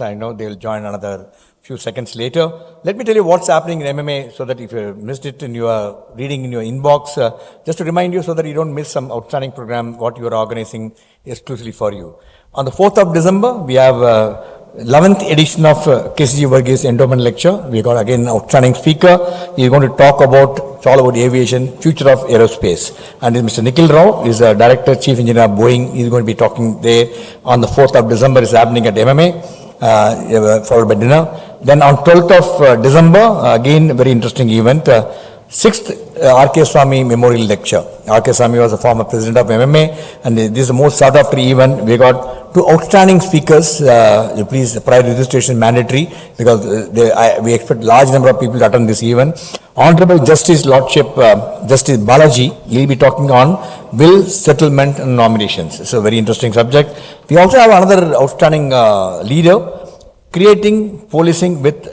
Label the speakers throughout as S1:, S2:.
S1: I know they'll join another few seconds later. Let me tell you what's happening in MMA so that if you missed it and you are reading in your inbox, just to remind you so that you don't miss some outstanding program, what you are organizing exclusively for you. On the 4th of December, we have 11th edition of KCG Varghese Endowment Lecture. We got again an outstanding speaker. He's going to talk about, it's all about aviation, future of aerospace. And Mr. Nikhil Rao is a Director, Chief Engineer of Boeing. He's going to be talking there on the 4th of December. It's happening at MMA. Followed by dinner. Then on 12th of December, again very interesting event, 6th R.K. Swamy Memorial Lecture. R.K. Swamy was a former president of MMA, and this is the most sought after event. We got two outstanding speakers. Please, prior registration mandatory because we expect large number of people to attend this event. Honorable Justice Lordship Justice Balaji, he'll be talking on will, settlement and nominations. It's a very interesting subject. We also have another outstanding leader, creating policing with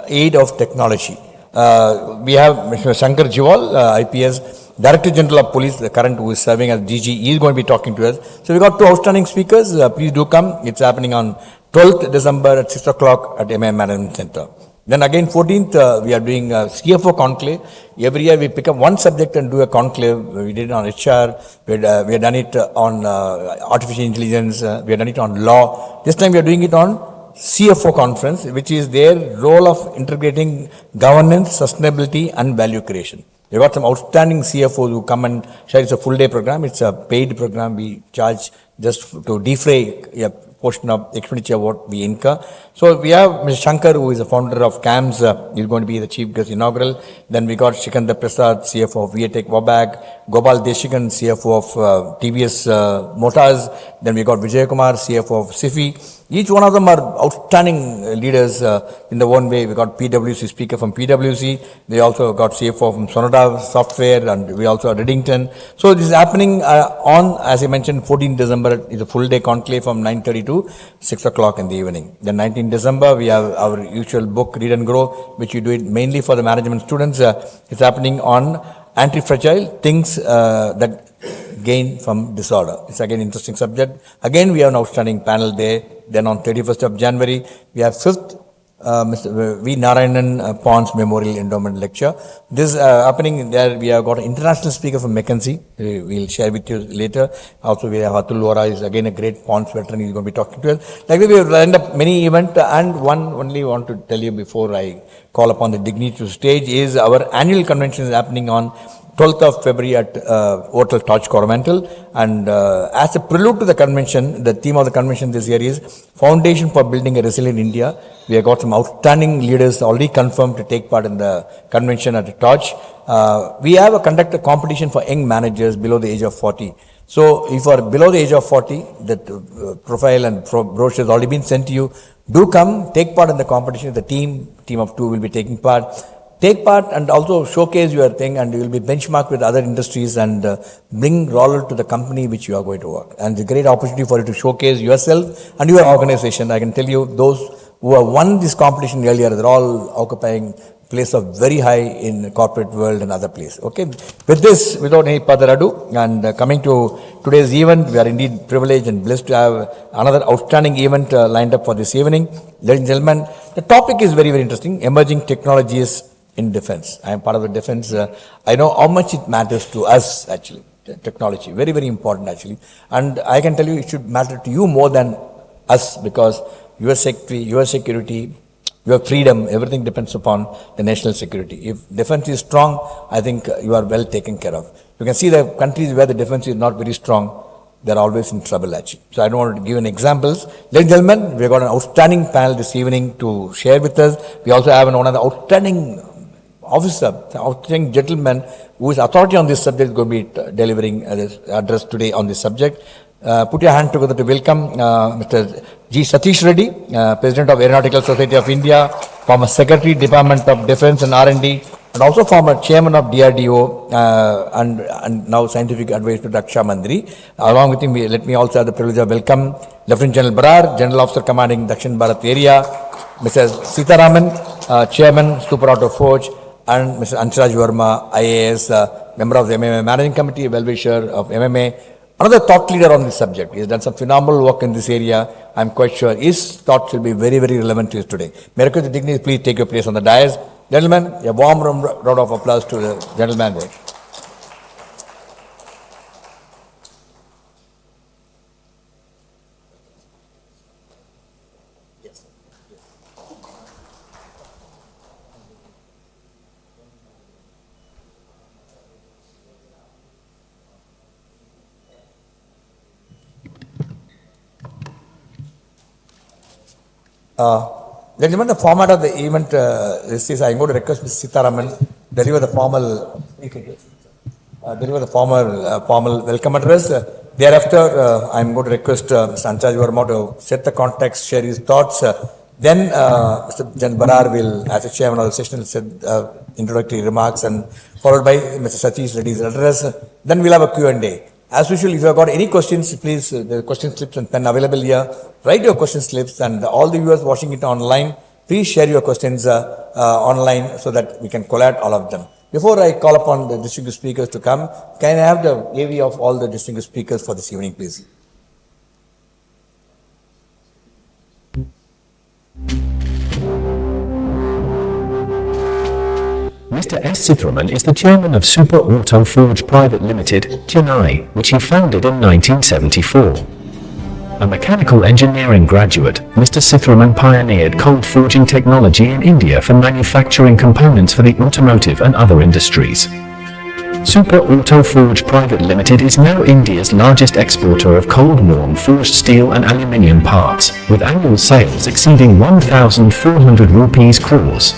S1: aid of technology. We have Mr. Shankar Jiwal, IPS, Director General of Police, the current who is serving as DG. He is going to be talking to us. So we got two outstanding speakers. Please do come. It's happening on 12th December at 6 o'clock at MM Management Center. Then again 14th, we are doing a CFO conclave. Every year we pick up one subject and do a conclave. We did it on HR, we had done it on artificial intelligence, we had done it on law. This time we are doing it on CFO conference, which is their role of integrating governance, sustainability and value creation. We've got some outstanding CFOs who come and share. It's a full day program. It's a paid program. We charge just to defray a portion of expenditure what we incur. So we have Mr. Shankar, who is the founder of CAMS. He's going to be the chief guest inaugural. Then we got Shikandar Prasad, CFO of Viatech Wabag, Gopal Deshikan, CFO of TVS Motors. Then we got Vijay Kumar, CFO of SIFI. Each one of them are outstanding leaders in the one way. We got PwC speaker from PwC. They also got CFO from Sonata Software, and we also have Reddington. So this is happening on, as I mentioned, 14 December is a full day conclave from 9:30 to 6 o'clock in the evening. Then 19 December, we have our usual book, Read and Grow, which we do it mainly for the management students. It's happening on anti-fragile things that gain from disorder. It's again interesting subject. Again, we have an outstanding panel there. Then on 31st of January, we have 5th Mr. V. Narayanan Pons Memorial Endowment Lecture. This is happening there. We have got an international speaker from McKinsey. We'll share with you later. Also, we have Atul Vora, is again a great Pons veteran. He's going to be talking to us. Like we have lined up many events, and one only want to tell you before I call upon the dignity to stage is our annual convention is happening on 12th of February at Hotel Taj Coromandel, and as a prelude to the convention, the theme of the convention this year is Foundation for Building a Resilient India. We have got some outstanding leaders already confirmed to take part in the convention at the Taj. We have conducted a competition for young managers below the age of 40. So if you are below the age of 40, that profile and brochure has already been sent to you. Do come, take part in the competition. The team of two will be taking part. Take part and also showcase your thing, and you will be benchmarked with other industries and bring role to the company which you are going to work. And it's a great opportunity for you to showcase yourself and your organization. I can tell you those who have won this competition earlier, they're all occupying place of very high in the corporate world and other place. Okay. With this, without any further ado, and coming to today's event, we are indeed privileged and blessed to have another outstanding event lined up for this evening. Ladies and gentlemen, the topic is very, very interesting. Emerging technologies in defense. I am part of the defense. I know how much it matters to us actually. Technology, very, very important actually. And I can tell you it should matter to you more than us, because your safety, your security, your freedom, everything depends upon the national security. If defense is strong, I think you are well taken care of. You can see the countries where the defense is not very strong, they're always in trouble actually. So I don't want to give an examples. Ladies and gentlemen, we've got an outstanding panel this evening to share with us. We also have one of the outstanding officer, outstanding gentleman who is authority on this subject, is going to be delivering this address today on this subject. Put your hand together to welcome Mr. G. Satheesh Reddy, President of Aeronautical Society of India, former Secretary, Department of Defense and R&D, and also former Chairman of DRDO and now Scientific Advisor to Raksha Mantri. Along with him, let me also have the privilege of welcome Lieutenant General Brar, General Officer Commanding Dakshin Bharat Area, Mrs. Sitaraman, Chairman, Super Auto Forge, and Mr. Anshraj Verma, IAS, member of the MMA Managing Committee, well-wisher of MMA, Another thought leader on this subject. He has done some phenomenal work in this area. I'm quite sure his thoughts will be very, very relevant to us today. May I request the dignitaries please take your place on the dais. Gentlemen, a warm round of applause to the gentleman there. Gentlemen, the format of the event is I'm going to request Ms. Sitaraman deliver the formal formal welcome address. Thereafter, I'm going to request Mr. Anchaj Verma to set the context, share his thoughts. Then Mr. Gen Brar will, as a chairman of the session, will set introductory remarks and followed by Mr. Satheesh Reddy's address. Then we'll have a Q&A. As usual, if you have got any questions, please, the question slips and pen available here. Write your question slips, and all the viewers watching it online, please share your questions online so that we can collate all of them. Before I call upon the distinguished speakers to come, can I have the AV of all the distinguished speakers for this evening, please?
S2: Mr. S. Sithraman is the chairman of Super Auto Forge Private Limited, Chennai, which he founded in 1974. A mechanical engineering graduate, Mr. Sithraman pioneered cold forging technology in India for manufacturing components for the automotive and other industries. Super Auto Forge Private Limited is now India's largest exporter of cold-worn forged steel and aluminium parts, with annual sales exceeding 1,400 rupees crores.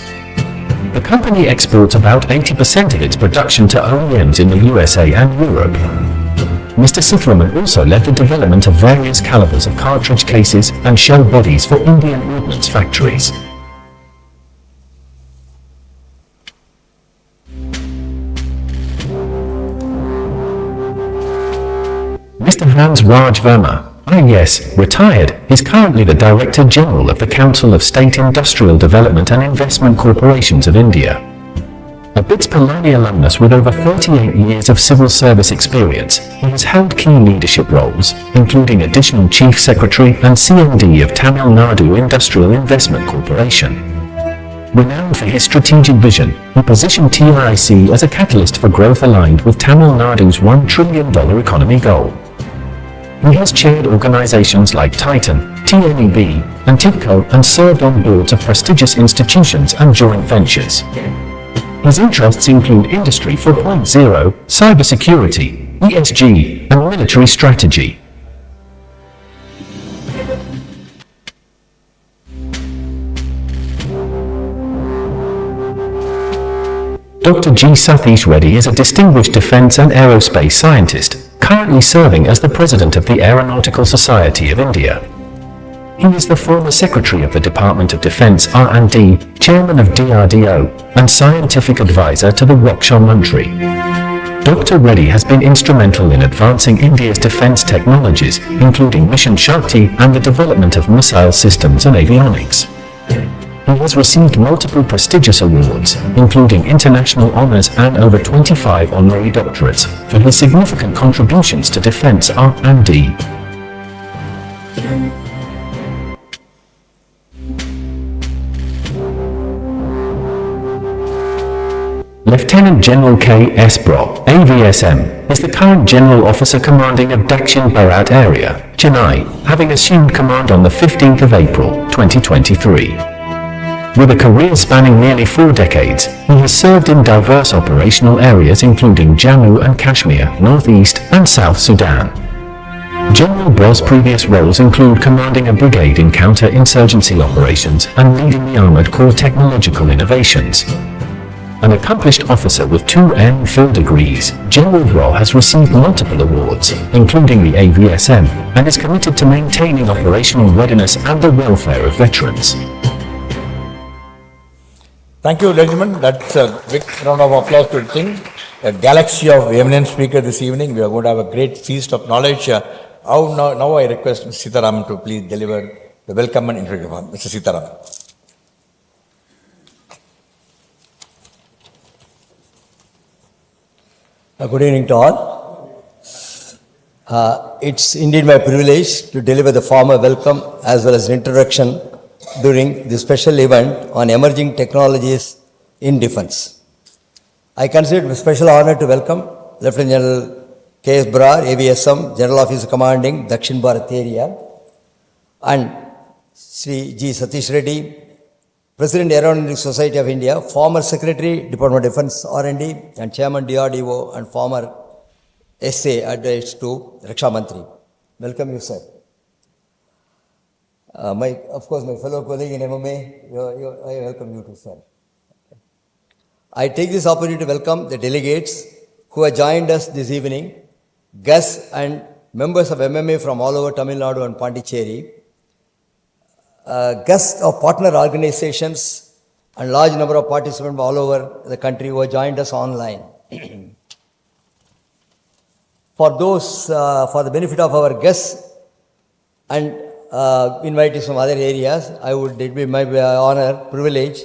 S2: The company exports about 80% of its production to OEMs in the USA and Europe. Mr. Sithraman also led the development of various calibers of cartridge cases and shell bodies for Indian ordnance factories. Mr. Hans Raj Verma, IAS, retired, is currently the Director General of the Council of State Industrial Development and Investment Corporations of India. A BITS Pilani alumnus with over 38 years of civil service experience, he has held key leadership roles, including Additional Chief Secretary and CMD of Tamil Nadu Industrial Investment Corporation. Renowned for his strategic vision, he positioned TIC as a catalyst for growth aligned with Tamil Nadu's $1 trillion economy goal. He has chaired organizations like Titan, TNEB, and TIPCO and served on boards of prestigious institutions and joint ventures. His interests include Industry 4.0, cybersecurity, ESG, and military strategy. Dr. G. Satheesh Reddy is a distinguished defense and aerospace scientist, currently serving as the President of the Aeronautical Society of India. He is the former Secretary of the Department of Defense R&D, Chairman of DRDO, and Scientific Advisor to the Raksha Mantri. Dr. Reddy has been instrumental in advancing India's defense technologies, including Mission Shakti and the development of missile systems and avionics. He has received multiple prestigious awards, including international honors and over 25 honorary doctorates, for his significant contributions to defense R&D. Lieutenant General K S Brar, AVSM, is the current General Officer Commanding of Dakshin Bharat Area, Chennai, having assumed command on the 15th of April, 2023. With a career spanning nearly 4 decades, he has served in diverse operational areas including Jammu and Kashmir, Northeast, and South Sudan. General Brar's previous roles include commanding a brigade in counter-insurgency operations and leading the Armored Corps Technological Innovations. An accomplished officer with 2 MPhil degrees, General Brar has received multiple awards, including the AVSM, and is committed to maintaining operational readiness and the welfare of veterans.
S1: Thank you, gentlemen. That's a big round of applause to the thing. A galaxy of eminent speakers this evening. We are going to have a great feast of knowledge. Now I request Mr. Sitaraman to please deliver the welcome and introduction. Mr. Sitaraman.
S3: Good evening to all. It's indeed my privilege to deliver the formal welcome as well as introduction during this special event on emerging technologies in defense. I consider it a special honor to welcome Lieutenant General K S Brar, AVSM, General Officer Commanding Dakshin Bharat Area, and Sri G. Satheesh Reddy, President Aeronautical Society of India, former Secretary, Department of Defense R&D, and Chairman DRDO, and former SA advised to Raksha Mantri. Welcome you, sir. Of course, my fellow colleague in MMA, I welcome you too, sir. I take this opportunity to welcome the delegates who have joined us this evening, guests and members of MMA from all over Tamil Nadu and Pondicherry, guests of partner organizations, and large number of participants from all over the country who have joined us online. For those, for the benefit of our guests and invitees from other areas, it be my honor, privilege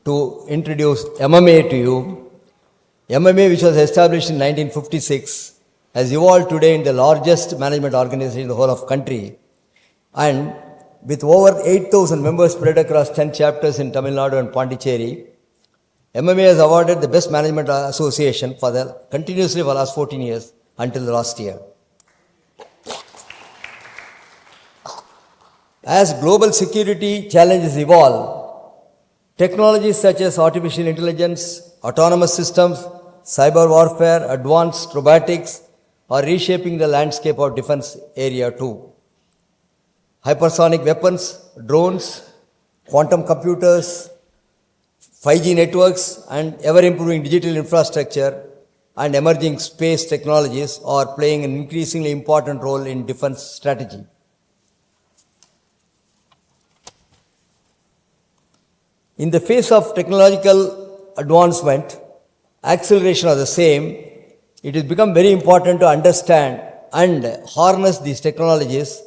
S3: to introduce MMA to you. MMA, which was established in 1956, has evolved today in the largest management organization in the whole of country, and with over 8,000 members spread across 10 chapters in Tamil Nadu and Pondicherry, MMA has awarded the Best Management Association continuously for the last 14 years until last year. As global security challenges evolve, technologies such as artificial intelligence, autonomous systems, cyber warfare, advanced robotics are reshaping the landscape of defense area too. Hypersonic weapons, drones, quantum computers, 5G networks, and ever-improving digital infrastructure and emerging space technologies are playing an increasingly important role in defense strategy. In the face of technological advancement, acceleration of the same, it has become very important to understand and harness these technologies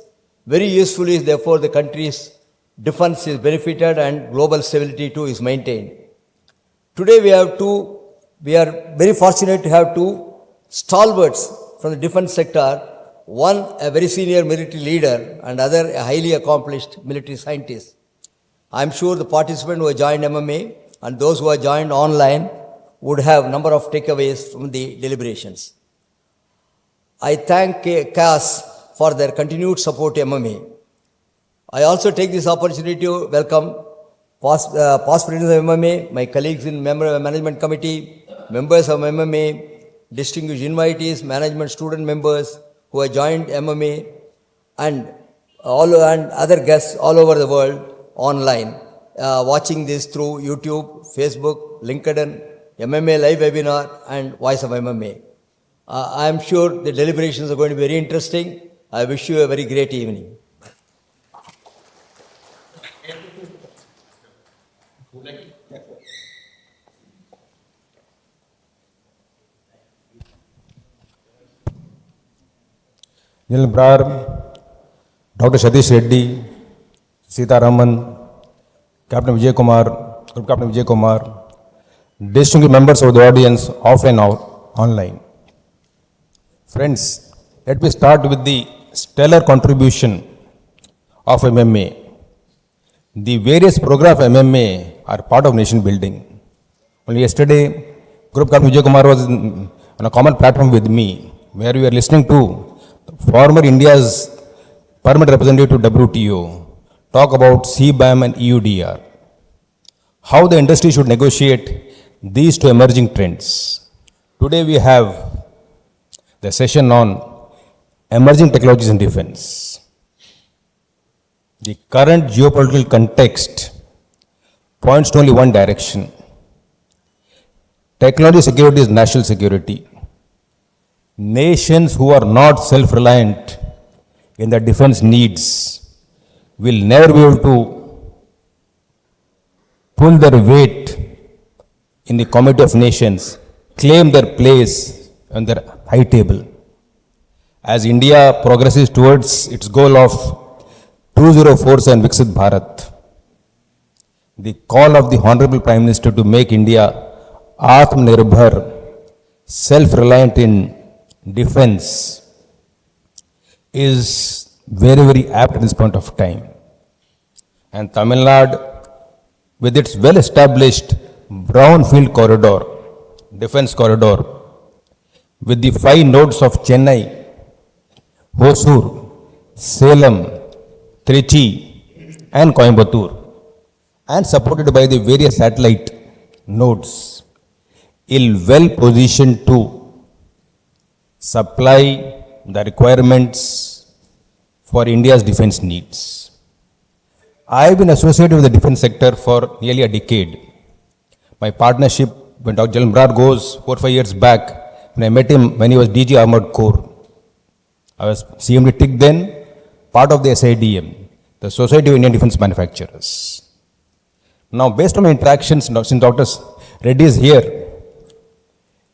S3: very usefully. Therefore, the country's defense is benefited and global stability too is maintained. Today we are very fortunate to have two stalwarts from the defense sector, one a very senior military leader and other a highly accomplished military scientist. I am sure the participants who have joined MMA and those who have joined online would have a number of takeaways from the deliberations. I thank KAS for their continued support to MMA. I also take this opportunity to welcome past presidents of MMA, my colleagues in management committee, members of MMA, distinguished invitees, management student members who have joined MMA, and other guests all over the world online, watching this through YouTube, Facebook, LinkedIn, MMA live webinar, and Voice of MMA. I am sure the deliberations are going to be very interesting. I wish you a very great evening.
S4: General Brar, Dr. Satheesh Reddy, Sita Raman, Captain Vijay Kumar, Group Captain Vijay Kumar, distinguished members of the audience, offline or online. Friends, let me start with the stellar contribution of MMA. The various programs of MMA are part of nation building. Only yesterday, Group Captain Vijay Kumar was on a common platform with me, where we were listening to former India's permanent representative to WTO talk about CBAM and EUDR, how the industry should negotiate these two emerging trends. Today we have the session on emerging technologies in defense. The current geopolitical context points to only one direction. Technology security is national security. Nations who are not self-reliant in their defense needs will never be able to pull their weight in the Committee of Nations, claim their place on their high table. As India progresses towards its goal of 2047 Viksit Bharat, the call of the Honorable Prime Minister to make India Atmanirbhar, self-reliant in defense, is very, very apt at this point of time. And Tamil Nadu, with its well-established brownfield corridor, defense corridor, with the 5 nodes of Chennai, Hosur, Salem, Trichy, and Coimbatore, and supported by the various satellite nodes, is well positioned to supply the requirements for India's defense needs. I have been associated with the defense sector for nearly a decade. My partnership when Dr. Gen Brar goes 4 or 5 years back, when I met him when he was DG Armored Corps. I was CMD TIC then, part of the SIDM, the Society of Indian Defense Manufacturers. Now, based on my interactions, since Dr. Reddy is here,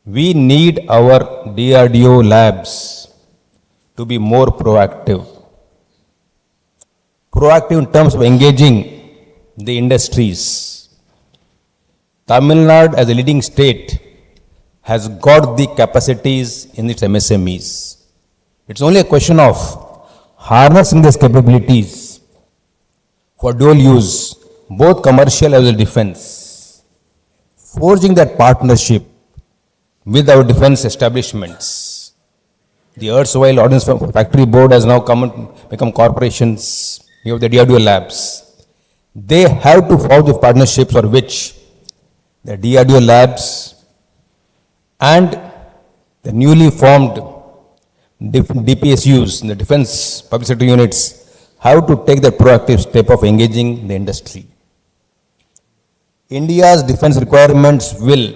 S4: we need our DRDO labs to be more proactive. Proactive in terms of engaging the industries. Tamil Nadu as a leading state has got the capacities in its MSMEs. It's only a question of harnessing these capabilities for dual use, both commercial as well as defense, forging that partnership with our defense establishments. The erstwhile Ordnance Factory Board has now become corporations. You have the DRDO labs. They have to forge the partnerships for which the DRDO labs and the newly formed DPSUs, the Defense Public Sector Units, have to take the proactive step of engaging the industry. India's defense requirements will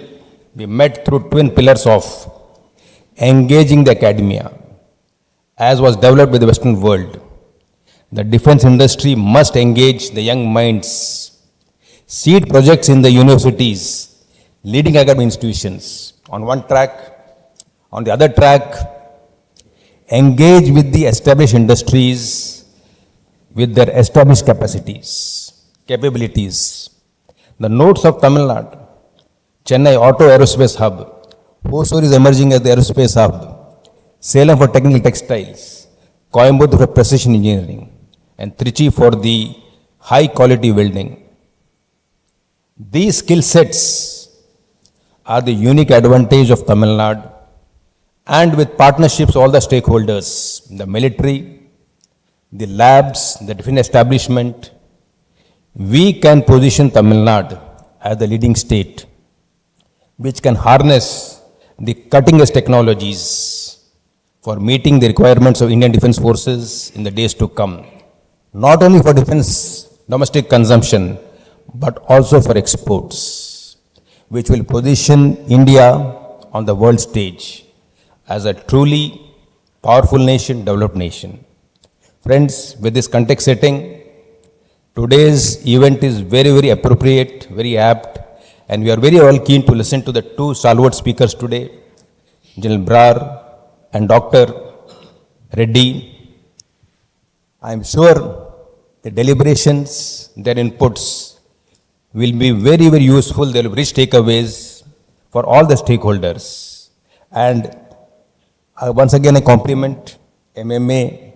S4: be met through twin pillars of engaging the academia, as was developed by the Western world. The defense industry must engage the young minds, seed projects in the universities, leading academic institutions. On one track, on the other track, engage with the established industries with their established capabilities. The nodes of Tamil Nadu, Chennai Auto Aerospace Hub, Hosur is emerging as the aerospace hub, Salem for technical textiles, Coimbatore for precision engineering, and Trichy for the high quality welding. These skill sets are the unique advantage of Tamil Nadu, and with partnerships all the stakeholders, the military, the labs, the defense establishment, we can position Tamil Nadu as the leading state, which can harness the cutting edge technologies for meeting the requirements of Indian Defense Forces in the days to come. Not only for defense domestic consumption, but also for exports, which will position India on the world stage as a truly powerful nation, developed nation. Friends, with this context setting, today's event is very, very appropriate, very apt, and we are very well keen to listen to the two stalwart speakers today, Gen Brar and Dr. Reddy. I am sure the deliberations, their inputs will be very, very useful. There will be rich takeaways for all the stakeholders. And once again, I compliment MMA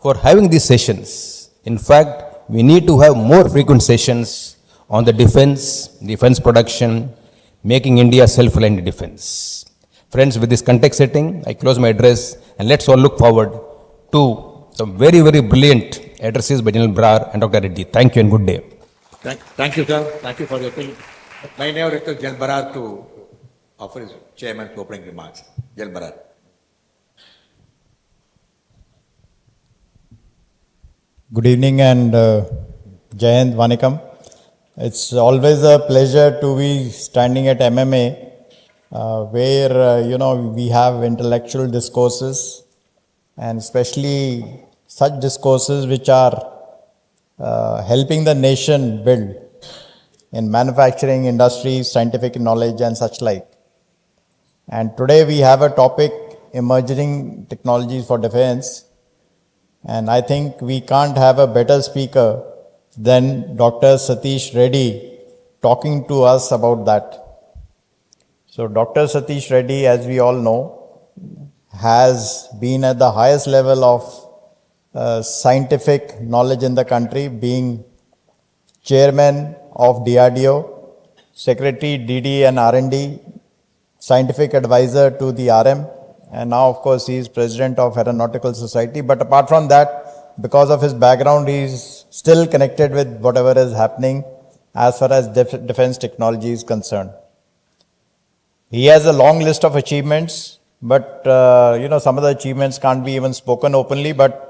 S4: for having these sessions. In fact, we need to have more frequent sessions on the defense production, making India self-reliant defense. Friends, with this context setting, I close my address, and let's all look forward to some very, very brilliant addresses by Gen Brar and Dr. Reddy. Thank you and good day.
S1: Thank you, sir. Thank you for your thing. My name request Gen Brar to offer his chairman's opening remarks. Gen Brar.
S5: Good evening and Jai Hind, Vanikam. It's always a pleasure to be standing at MMA where, we have intellectual discourses and especially such discourses which are helping the nation build in manufacturing, industry, scientific knowledge and such like. And today we have a topic, emerging technologies for defense. And I think we can't have a better speaker than Dr. Satheesh Reddy talking to us about that. So Dr. Satheesh Reddy, as we all know, has been at the highest level of scientific knowledge in the country, being chairman of DRDO, secretary DD and R&D, scientific advisor to the RM, and now of course he is president of Aeronautical Society. But apart from that, because of his background, he is still connected with whatever is happening as far as defense technology is concerned. He has a long list of achievements, but some of the achievements can't be even spoken openly. But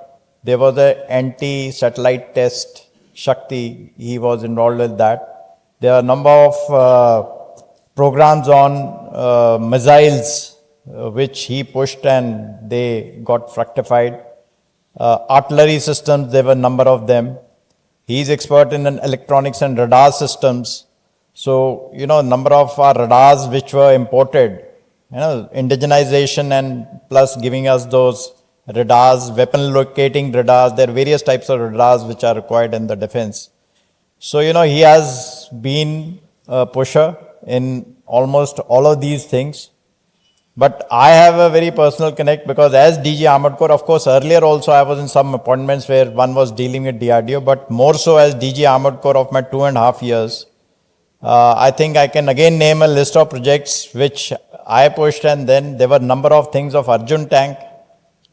S5: there was a anti-satellite test, Shakti. He was involved with that. There are a number of programs on missiles which he pushed and they got fructified. Artillery systems, there were a number of them. He is expert in electronics and radar systems. So, a number of our radars which were imported, indigenization and plus giving us those radars, weapon locating radars. There are various types of radars which are required in the defense. So, he has been a pusher in almost all of these things. But I have a very personal connect because as DG Armored Corps, of course, earlier also I was in some appointments where one was dealing with DRDO, but more so as DG Armored Corps of my 2.5 years. I think I can again name a list of projects which I pushed, and then there were a number of things of Arjun tank,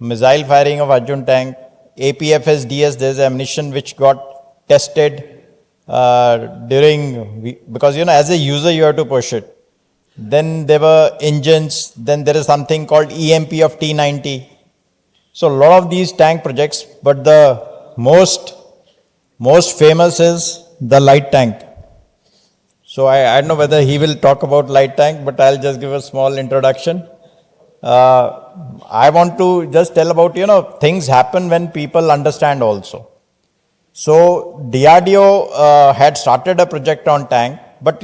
S5: missile firing of Arjun tank, APFSDS, there's ammunition which got tested because as a user you have to push it. Then there were engines, then there is something called EMP of T90. So a lot of these tank projects, but the most famous is the light tank. So I don't know whether he will talk about light tank, but I'll just give a small introduction. I want to just tell about, things happen when people understand also. So DRDO had started a project on tank, but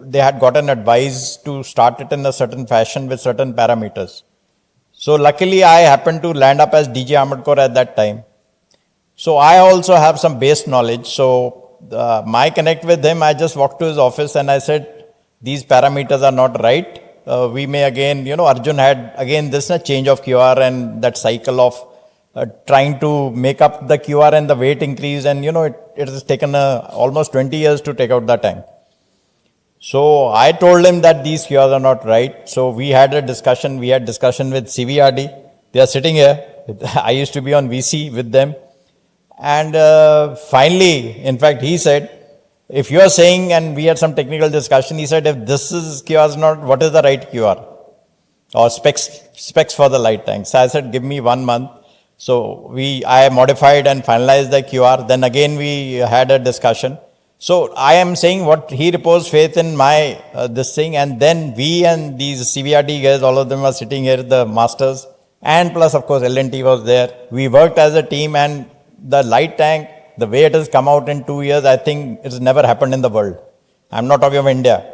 S5: they had gotten advice to start it in a certain fashion with certain parameters. So luckily I happened to land up as DG Armored Corps at that time. So I also have some base knowledge. So my connect with him, I just walked to his office and I said, these parameters are not right. We may again, Arjun had again this change of QR and that cycle of trying to make up the QR and the weight increase, and it has taken almost 20 years to take out the tank. So I told him that these QRs are not right. So we had discussion with CVRD. They are sitting here. I used to be on VC with them. And finally, in fact, he said, if you are saying, and we had some technical discussion, he said, if this is QR not, what is the right QR? Or specs for the light tank. So I said, give me 1 month. So I modified and finalized the QR. Then again, we had a discussion. So I am saying what he reposed faith in my this thing, and then we and these CVRD guys, all of them are sitting here, the masters, and plus of course L&T was there. We worked as a team, and the light tank, the way it has come out in 2 years, I think it's never happened in the world. I'm not talking of India.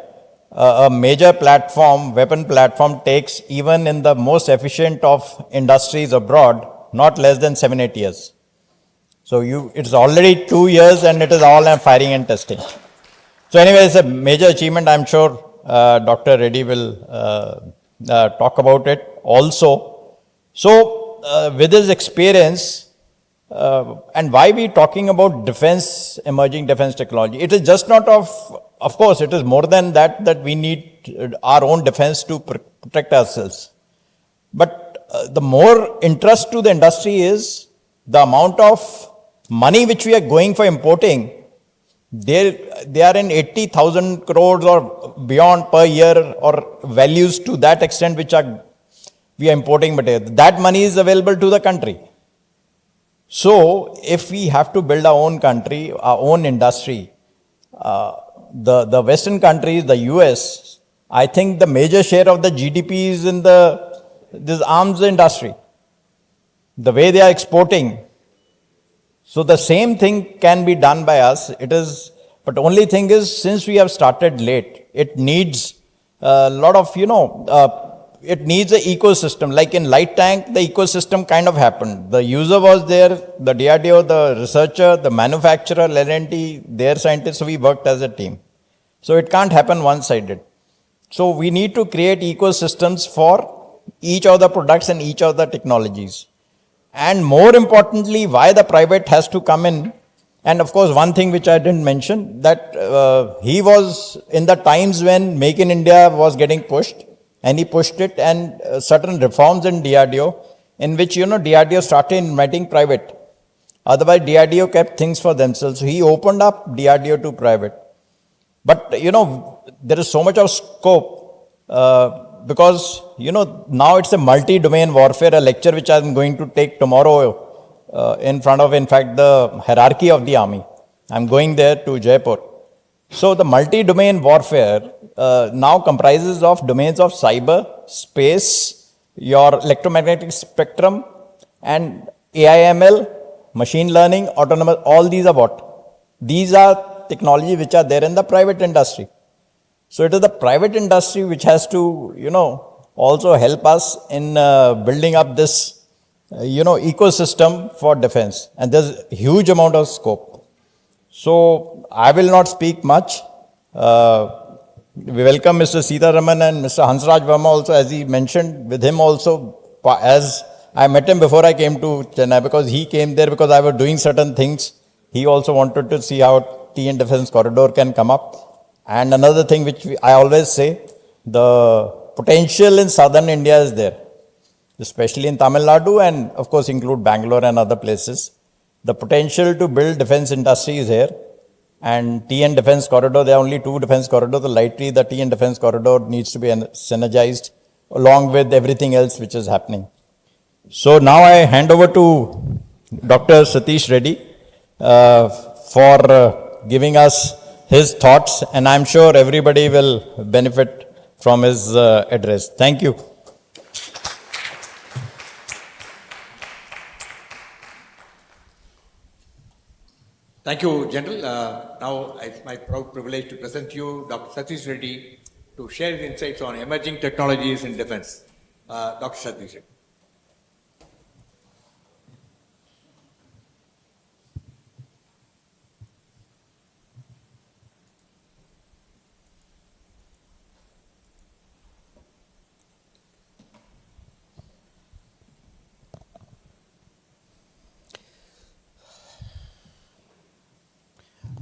S5: A major platform, weapon platform, takes even in the most efficient of industries abroad, not less than 7-8 years. So it's already 2 years and it is all firing and testing. So anyway, it's a major achievement. I'm sure Dr. Reddy will talk about it also. So with his experience, and why we talking about defense, emerging defense technology, it is just not of course, it is more than that we need our own defense to protect ourselves. But the more interest to the industry is the amount of money which we are going for importing. They are in 80,000 crores or beyond per year, or values to that extent which we are importing material. That money is available to the country. So if we have to build our own country, our own industry, the Western countries, the US, I think the major share of the GDP is in this arms industry. The way they are exporting. So the same thing can be done by us. But only thing is, since we have started late, it needs a lot of, it needs an ecosystem. Like in light tank, the ecosystem kind of happened. The user was there, the DRDO, the researcher, the manufacturer, L&T, their scientists, so we worked as a team. So it can't happen one-sided. So we need to create ecosystems for each of the products and each of the technologies. and more importantly, why the private has to come in. And of course, one thing which I didn't mention, that he was in the times when Make in India was getting pushed, and he pushed it, and certain reforms in DRDO, in which, DRDO started inviting private. Otherwise, DRDO kept things for themselves. So he opened up DRDO to private. But, there is so much of scope because, now it's a multi-domain warfare, a lecture which I'm going to take tomorrow in front of, in fact, the hierarchy of the army. I'm going there to Jaipur. So the multi-domain warfare now comprises of domains of cyber, space, your electromagnetic spectrum, and AIML, machine learning, autonomous, all these are what? These are technology which are there in the private industry. So it is the private industry which has to, also help us in building up this ecosystem for defense, and there's a huge amount of scope. So I will not speak much. We welcome Mr. Sitaraman and Mr. Hansraj Verma also, as he mentioned, with him also, as I met him before I came to Chennai, because he came there because I was doing certain things. He also wanted to see how T&D Defense Corridor can come up. And another thing which I always say, the potential in southern India is there, especially in Tamil Nadu, and of course include Bangalore and other places. The potential to build defense industry is here. And T&D Defense Corridor, there are only 2 defense corridors. The lightly, the T&D Defense Corridor needs to be synergized along with everything else which is happening. So now I hand over to Dr. Satheesh Reddy for giving us his thoughts, and I'm sure everybody will benefit from his address. Thank you.
S1: Thank you, General. Now it's my proud privilege to present to you Dr. Satheesh Reddy to share his insights on emerging technologies in defense. Dr. Satheesh Reddy.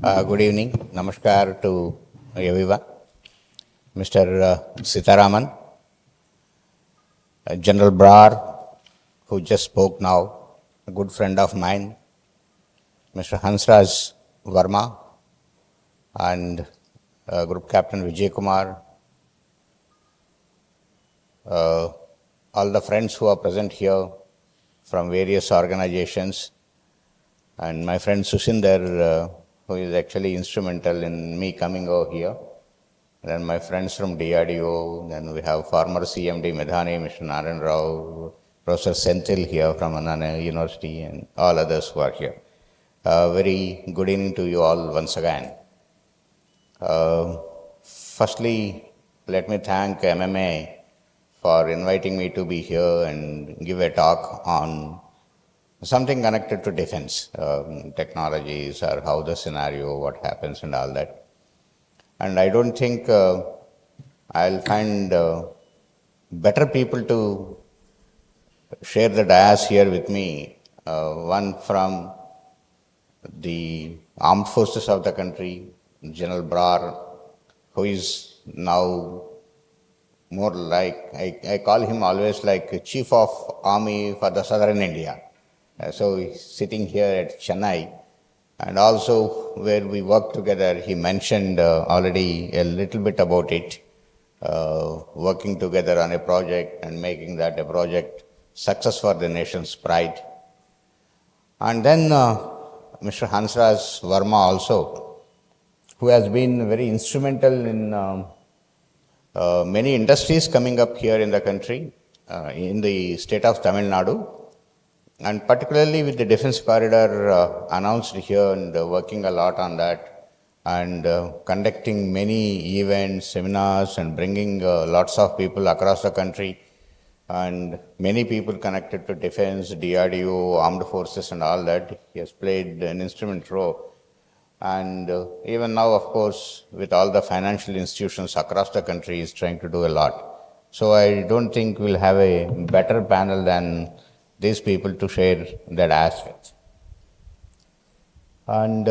S6: Good evening. Namaskar to everyone. Mr. Sitaraman, General Brar, who just spoke now, a good friend of mine, Mr. Hansraj Verma, and Group Captain Vijay Kumar, all the friends who are present here from various organizations, and my friend Susinder, who is actually instrumental in me coming over here. Then my friends from DRDO, then we have former CMD Medhani, Mr. Narayan Rao, Professor Senthil here from Anna University, and all others who are here. Very good evening to you all once again. Firstly, let me thank MMA for inviting me to be here and give a talk on something connected to defense, technologies, or how the scenario, what happens and all that. And I don't think I'll find better people to share the dais here with me. One from the armed forces of the country, General Brar, who is now more like, I call him always like Chief of Army for the Southern India. So he's sitting here at Chennai, and also where we work together, he mentioned already a little bit about it, working together on a project and making that a project success for the nation's pride. And then Mr. Hansraj Verma also, who has been very instrumental in many industries coming up here in the country, in the state of Tamil Nadu. And particularly with the defense corridor announced here and working a lot on that, and conducting many events, seminars, and bringing lots of people across the country, and many people connected to defense, DRDO, armed forces and all that. He has played an instrumental role. And even now, of course, with all the financial institutions across the country, he is trying to do a lot. So I don't think we'll have a better panel than these people to share their aspects. And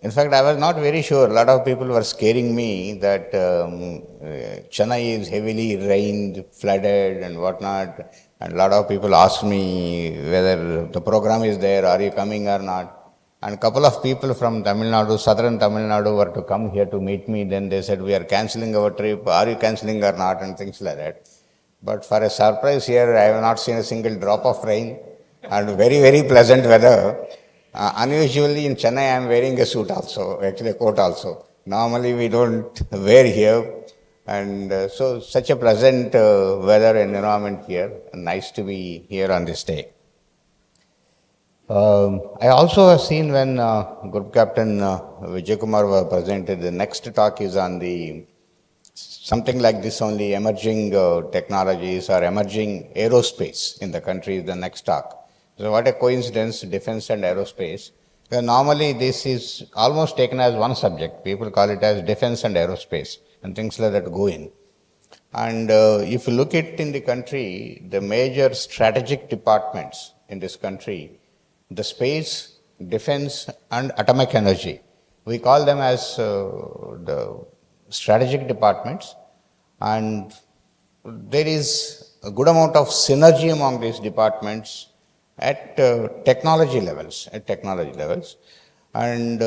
S6: in fact, I was not very sure. A lot of people were scaring me that Chennai is heavily rained, flooded, and whatnot. And a lot of people asked me whether the program is there, are you coming or not? And a couple of people from Tamil Nadu, southern Tamil Nadu, were to come here to meet me. Then they said, we are cancelling our trip, are you cancelling or not, and things like that. But for a surprise here, I have not seen a single drop of rain and very, very pleasant weather. Unusually in Chennai, I am wearing a suit also, actually a coat also. Normally we don't wear here. And so such a pleasant weather and environment here. Nice to be here on this day. I also have seen when Group Captain Vijay Kumar was presented, the next talk is on the something like this only, emerging technologies or emerging aerospace in the country is the next talk. So what a coincidence, defense and aerospace. Normally this is almost taken as one subject. People call it as defense and aerospace and things like that go in. And if you look at in the country, the major strategic departments in this country, the space, defense and atomic energy, we call them as the strategic departments, and there is a good amount of synergy among these departments at technology levels, and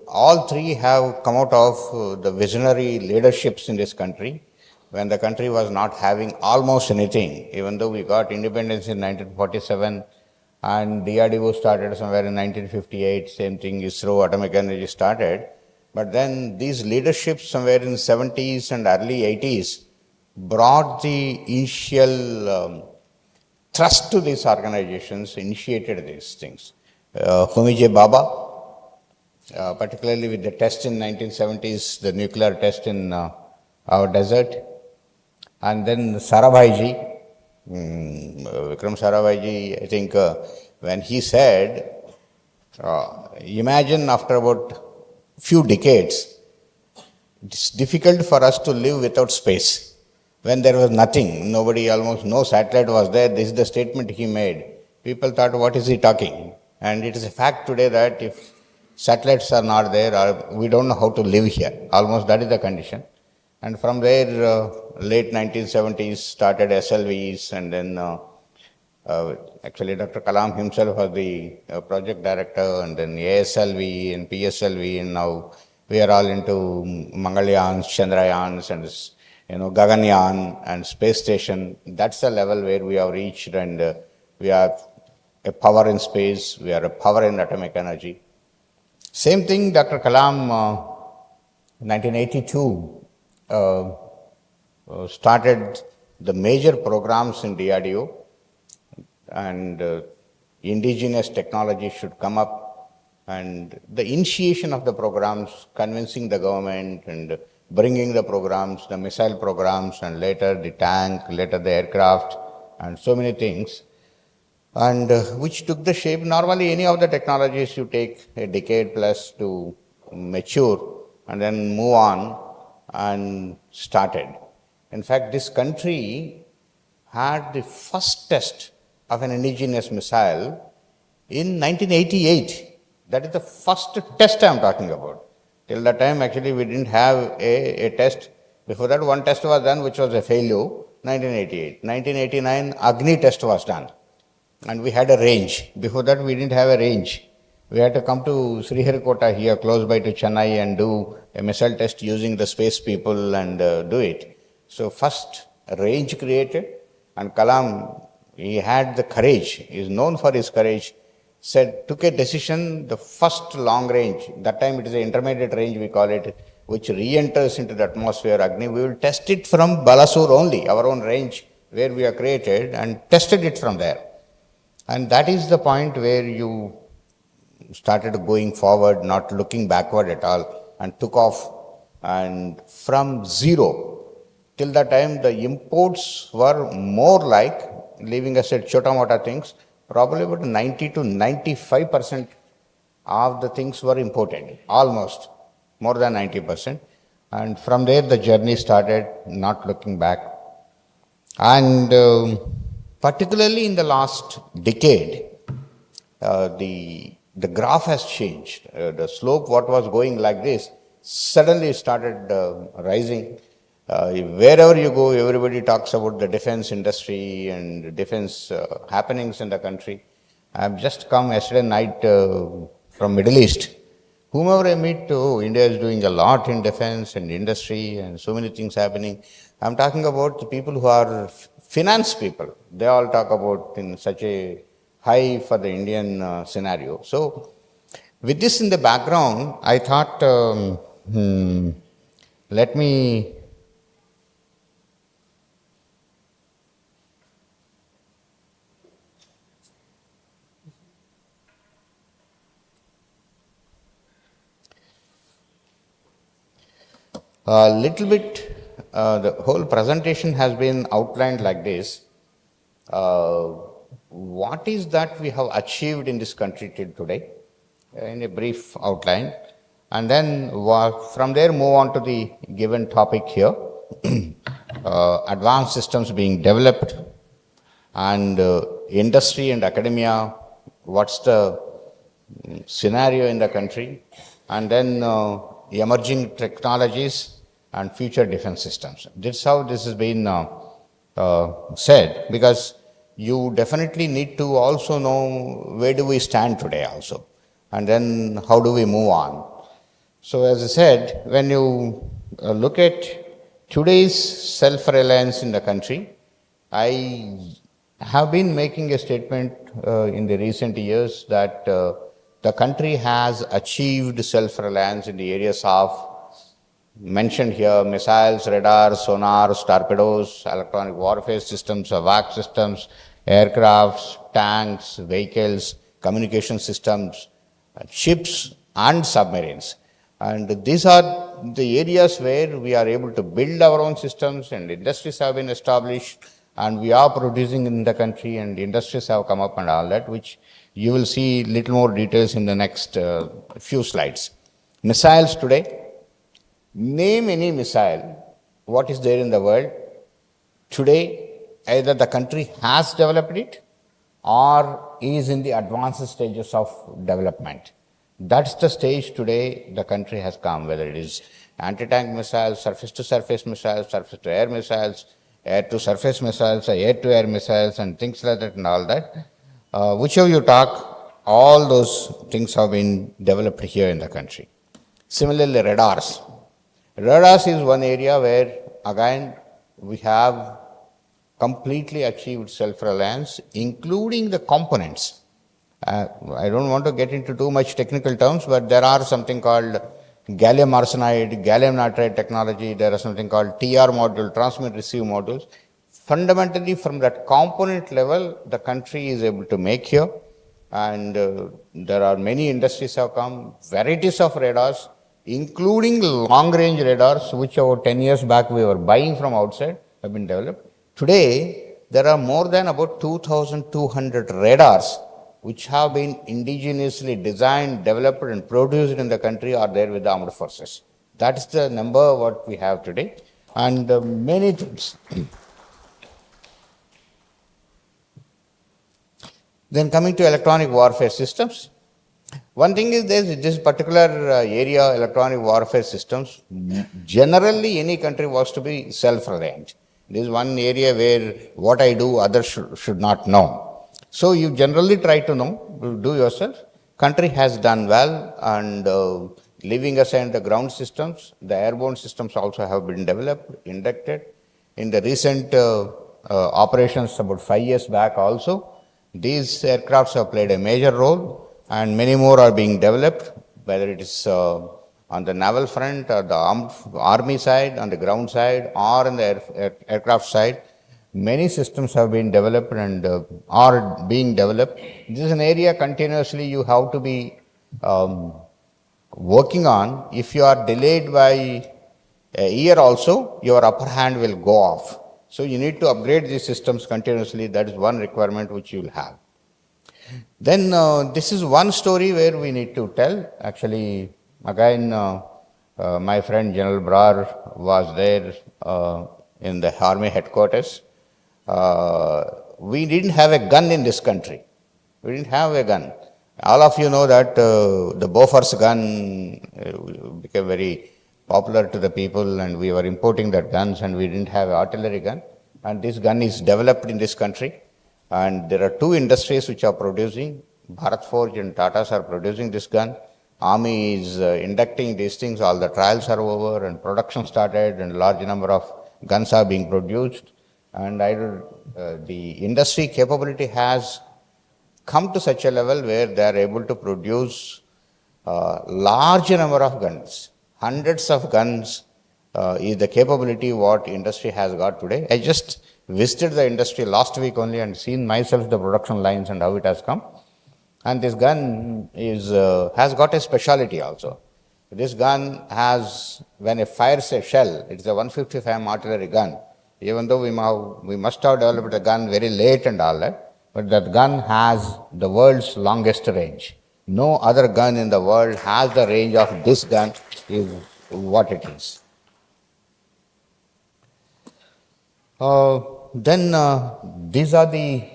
S6: all three have come out of the visionary leaderships in this country when the country was not having almost anything, even though we got independence in 1947 and DRDO started somewhere in 1958, same thing, ISRO, atomic energy started. But then these leaderships somewhere in the 70s and early 80s brought the initial thrust to these organizations, initiated these things. Homi Baba, particularly with the test in 1970s, the nuclear test in our desert. And then Sarabhai Vikram Sarabhai, I think when he said, imagine after about few decades, it's difficult for us to live without space. When there was nothing, nobody, almost no satellite was there, this is the statement he made. People thought, what is he talking? And it is a fact today that if satellites are not there, we don't know how to live here. Almost that is the condition. And from there, late 1970s started SLVs, and then actually Dr. Kalam himself was the project director, and then ASLV and PSLV, and now we are all into Mangalyans, Chandrayans, and Gaganyaan and space station. That's the level where we have reached, and we are a power in space, we are a power in atomic energy. Same thing, Dr. Kalam, 1982, started the major programs in DRDO, and indigenous technology should come up, and the initiation of the programs, convincing the government and bringing the programs, the missile programs, and later the tank, later the aircraft, and so many things, and which took the shape. Normally any of the technologies you take a decade plus to mature and then move on, and started. In fact, this country had the first test of an indigenous missile in 1988. That is the first test I am talking about. Till that time, actually, we didn't have a test. Before that, one test was done, which was a failure, 1988. 1989, Agni test was done, and we had a range. Before that, we didn't have a range. We had to come to Sriharikota here, close by to Chennai, and do a missile test using the space people and do it. So first range created, and Kalam, he had the courage, he is known for his courage, took a decision, the first long range, that time it is an intermediate range we call it, which re-enters into the atmosphere, Agni, we will test it from Balasur only, our own range where we are created, and tested it from there. And that is the point where you started going forward, not looking backward at all, and took off. And from zero, till the time the imports were more like, leaving aside chota-mota things, probably about 90 to 95% of the things were imported, almost, more than 90%. And from there the journey started, not looking back. And particularly in the last decade, the graph has changed. The slope, what was going like this, suddenly started rising. Wherever you go, everybody talks about the defense industry and defense happenings in the country. I have just come yesterday night from Middle East. Whomever I meet, oh, India is doing a lot in defense and industry and so many things happening. I'm talking about the people who are finance people. They all talk about in such a high for the Indian scenario. So, with this in the background, I thought, let me a little bit, the whole presentation has been outlined like this. What is that we have achieved in this country till today, in a brief outline, and then from there move on to the given topic here, advanced systems being developed, and industry and academia, what's the scenario in the country, and then emerging technologies and future defense systems. This is how this has been said, because you definitely need to also know where do we stand today also, and then how do we move on. So as I said, when you look at today's self-reliance in the country, I have been making a statement in the recent years that the country has achieved self-reliance in the areas of mentioned here: missiles, radars, sonars, torpedoes, electronic warfare systems, AVAC systems, aircrafts, tanks, vehicles, communication systems, ships and submarines. And these are the areas where we are able to build our own systems, and industries have been established, and we are producing in the country, and industries have come up and all that, which you will see little more details in the next few slides. Missiles today. Name any missile, what is there in the world. Today, either the country has developed it or is in the advanced stages of development. That's the stage today the country has come, whether it is anti-tank missiles, surface-to-surface missiles, surface-to-air missiles, air-to-surface missiles, air-to-air missiles, and things like that and all that. Whichever you talk, all those things have been developed here in the country. Similarly, radars. Radars is one area where, again, we have completely achieved self-reliance, including the components. I don't want to get into too much technical terms, but there are something called gallium arsenide, gallium nitride technology, there is something called TR module, transmit receive modules. Fundamentally, from that component level, the country is able to make here, and there are many industries have come, varieties of radars, including long-range radars, which about 10 years back we were buying from outside, have been developed. Today, there are more than about 2,200 radars which have been indigenously designed, developed and produced in the country, are there with the armed forces. That is the number what we have today, and many things. Then coming to electronic warfare systems. One thing is this particular area, electronic warfare systems, generally any country wants to be self-reliant. This is one area where what I do, others should not know. So you generally try to know, do yourself. Country has done well, and leaving aside the ground systems, the airborne systems also have been developed, inducted. In the recent operations about 5 years back also, these aircrafts have played a major role, and many more are being developed, whether it is on the naval front or the army side, on the ground side, or on the aircraft side. Many systems have been developed and are being developed. This is an area continuously you have to be working on. If you are delayed by a year also, your upper hand will go off. So you need to upgrade these systems continuously. That is one requirement which you will have. Then this is one story where we need to tell. Actually, again, my friend General Brar was there in the army headquarters. we didn't have a gun in this country. We didn't have a gun. All of you know that the Bofors gun became very popular to the people, and we were importing that guns, and we didn't have an artillery gun. And this gun is developed in this country, and there are two industries which are producing. Bharat Forge and Tatas are producing this gun. Army is inducting these things. All the trials are over, and production started, and large number of guns are being produced. And the industry capability has come to such a level where they are able to produce large number of guns. Hundreds of guns is the capability what industry has got today. I just visited the industry last week only and seen myself the production lines and how it has come. And this gun has got a speciality also. This gun has, when it fires a shell, it's a 155 artillery gun. Even though we must have developed a gun very late and all that, but that gun has the world's longest range. No other gun in the world has the range of this gun, is what it is. These are the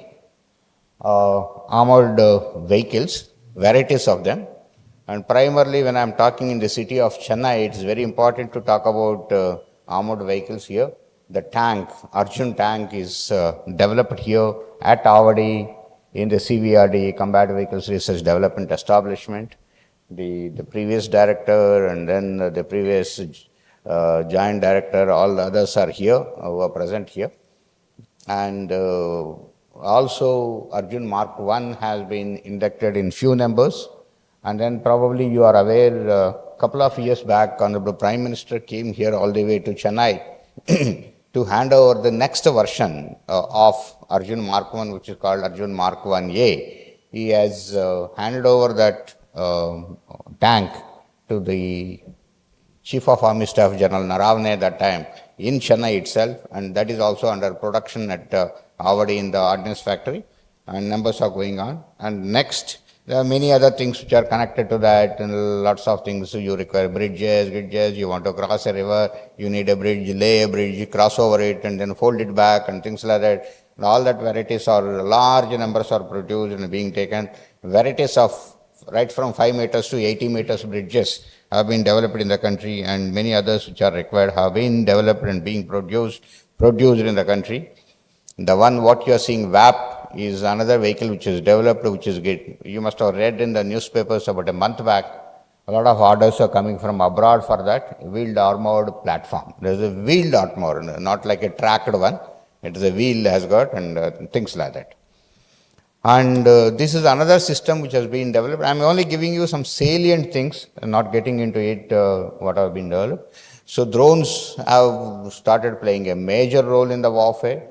S6: armored vehicles, varieties of them. And primarily when I am talking in the city of Chennai, it's very important to talk about armored vehicles here. The tank, Arjun tank, is developed here at Avadi in the CVRD, Combat Vehicles Research Development Establishment. The previous director and then the previous joint director, all the others are here, who are present here. And also Arjun Mark I has been inducted in few numbers. And then probably you are aware, a couple of years back, Honorable Prime Minister came here all the way to Chennai to hand over the next version of Arjun Mark I, which is called Arjun Mark 1A. He has handed over that tank to the Chief of Army Staff General Naravane that time in Chennai itself, and that is also under production at Avadi in the Ordnance Factory, and numbers are going on. And next, there are many other things which are connected to that, and lots of things. So you require bridges, you want to cross a river, you need a bridge, lay a bridge, cross over it, and then fold it back, and things like that. And all that varieties are, large numbers are produced and being taken. Varieties of right from 5 meters to 80 meters bridges have been developed in the country, and many others which are required have been developed and being produced in the country. The one what you are seeing, VAP, is another vehicle which is developed, which is good. You must have read in the newspapers about a month back, a lot of orders are coming from abroad for that wheeled armored platform. There is a wheeled armored, not like a tracked one. It is a wheel has got, and things like that. And this is another system which has been developed. I am only giving you some salient things and not getting into it, what have been developed. So drones have started playing a major role in the warfare,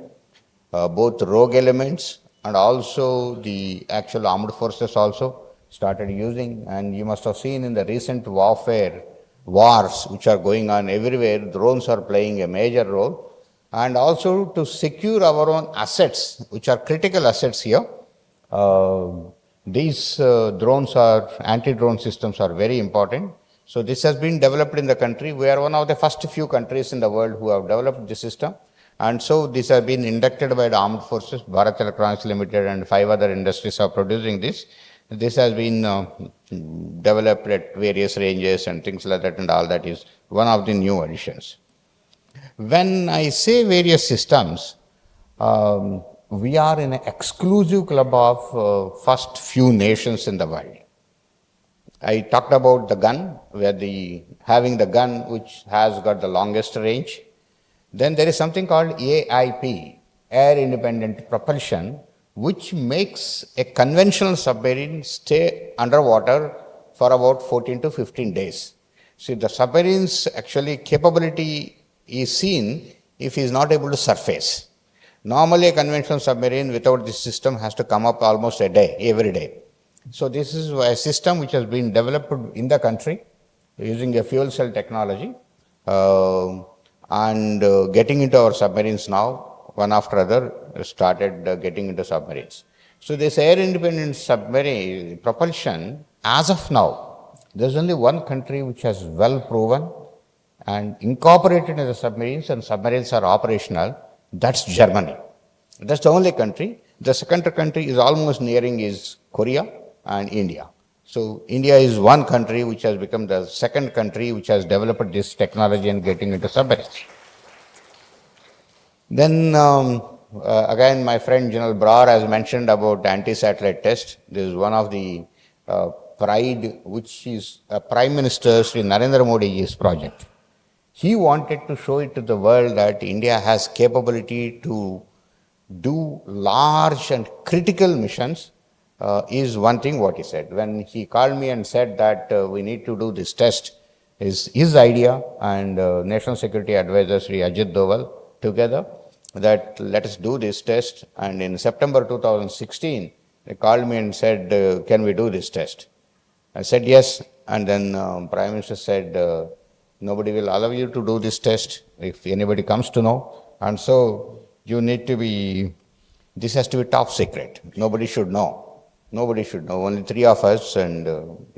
S6: both rogue elements and also the actual armed forces also started using. And you must have seen in the recent wars which are going on everywhere, drones are playing a major role. And also to secure our own assets, which are critical assets here. These drones anti-drone systems are very important. So this has been developed in the country. We are one of the first few countries in the world who have developed this system. And so this has been inducted by the armed forces. Bharat Electronics Limited and 5 other industries are producing this. This has been developed at various ranges and things like that, and all that is one of the new additions. When I say various systems, we are in an exclusive club of first few nations in the world. I talked about the gun, where having the gun which has got the longest range. Then there is something called AIP, Air Independent Propulsion, which makes a conventional submarine stay underwater for about 14 to 15 days. See, the submarine's actually capability is seen if he is not able to surface. Normally a conventional submarine without this system has to come up almost a day, every day. So this is a system which has been developed in the country using a fuel cell technology. And getting into our submarines now, one after other, started getting into submarines. So this air-independent submarine propulsion, as of now, there's only one country which has well proven and incorporated in the submarines, and submarines are operational. That's Germany. That's the only country. The second country is almost nearing is Korea and India. So India is one country which has become the second country which has developed this technology and getting into submarines. Then again, my friend General Brar has mentioned about anti-satellite test. This is one of the pride which is Prime Minister Sri Narendra Modi's project. He wanted to show it to the world that India has capability to do large and critical missions is one thing what he said. When he called me and said that we need to do this test, is his idea and National Security Advisor Sri Ajit Doval together that let us do this test. And in September 2016, they called me and said, can we do this test? I said yes, and then Prime Minister said, nobody will allow you to do this test if anybody comes to know. And so you need to be, this has to be top secret. Nobody should know. Nobody should know. Only three of us and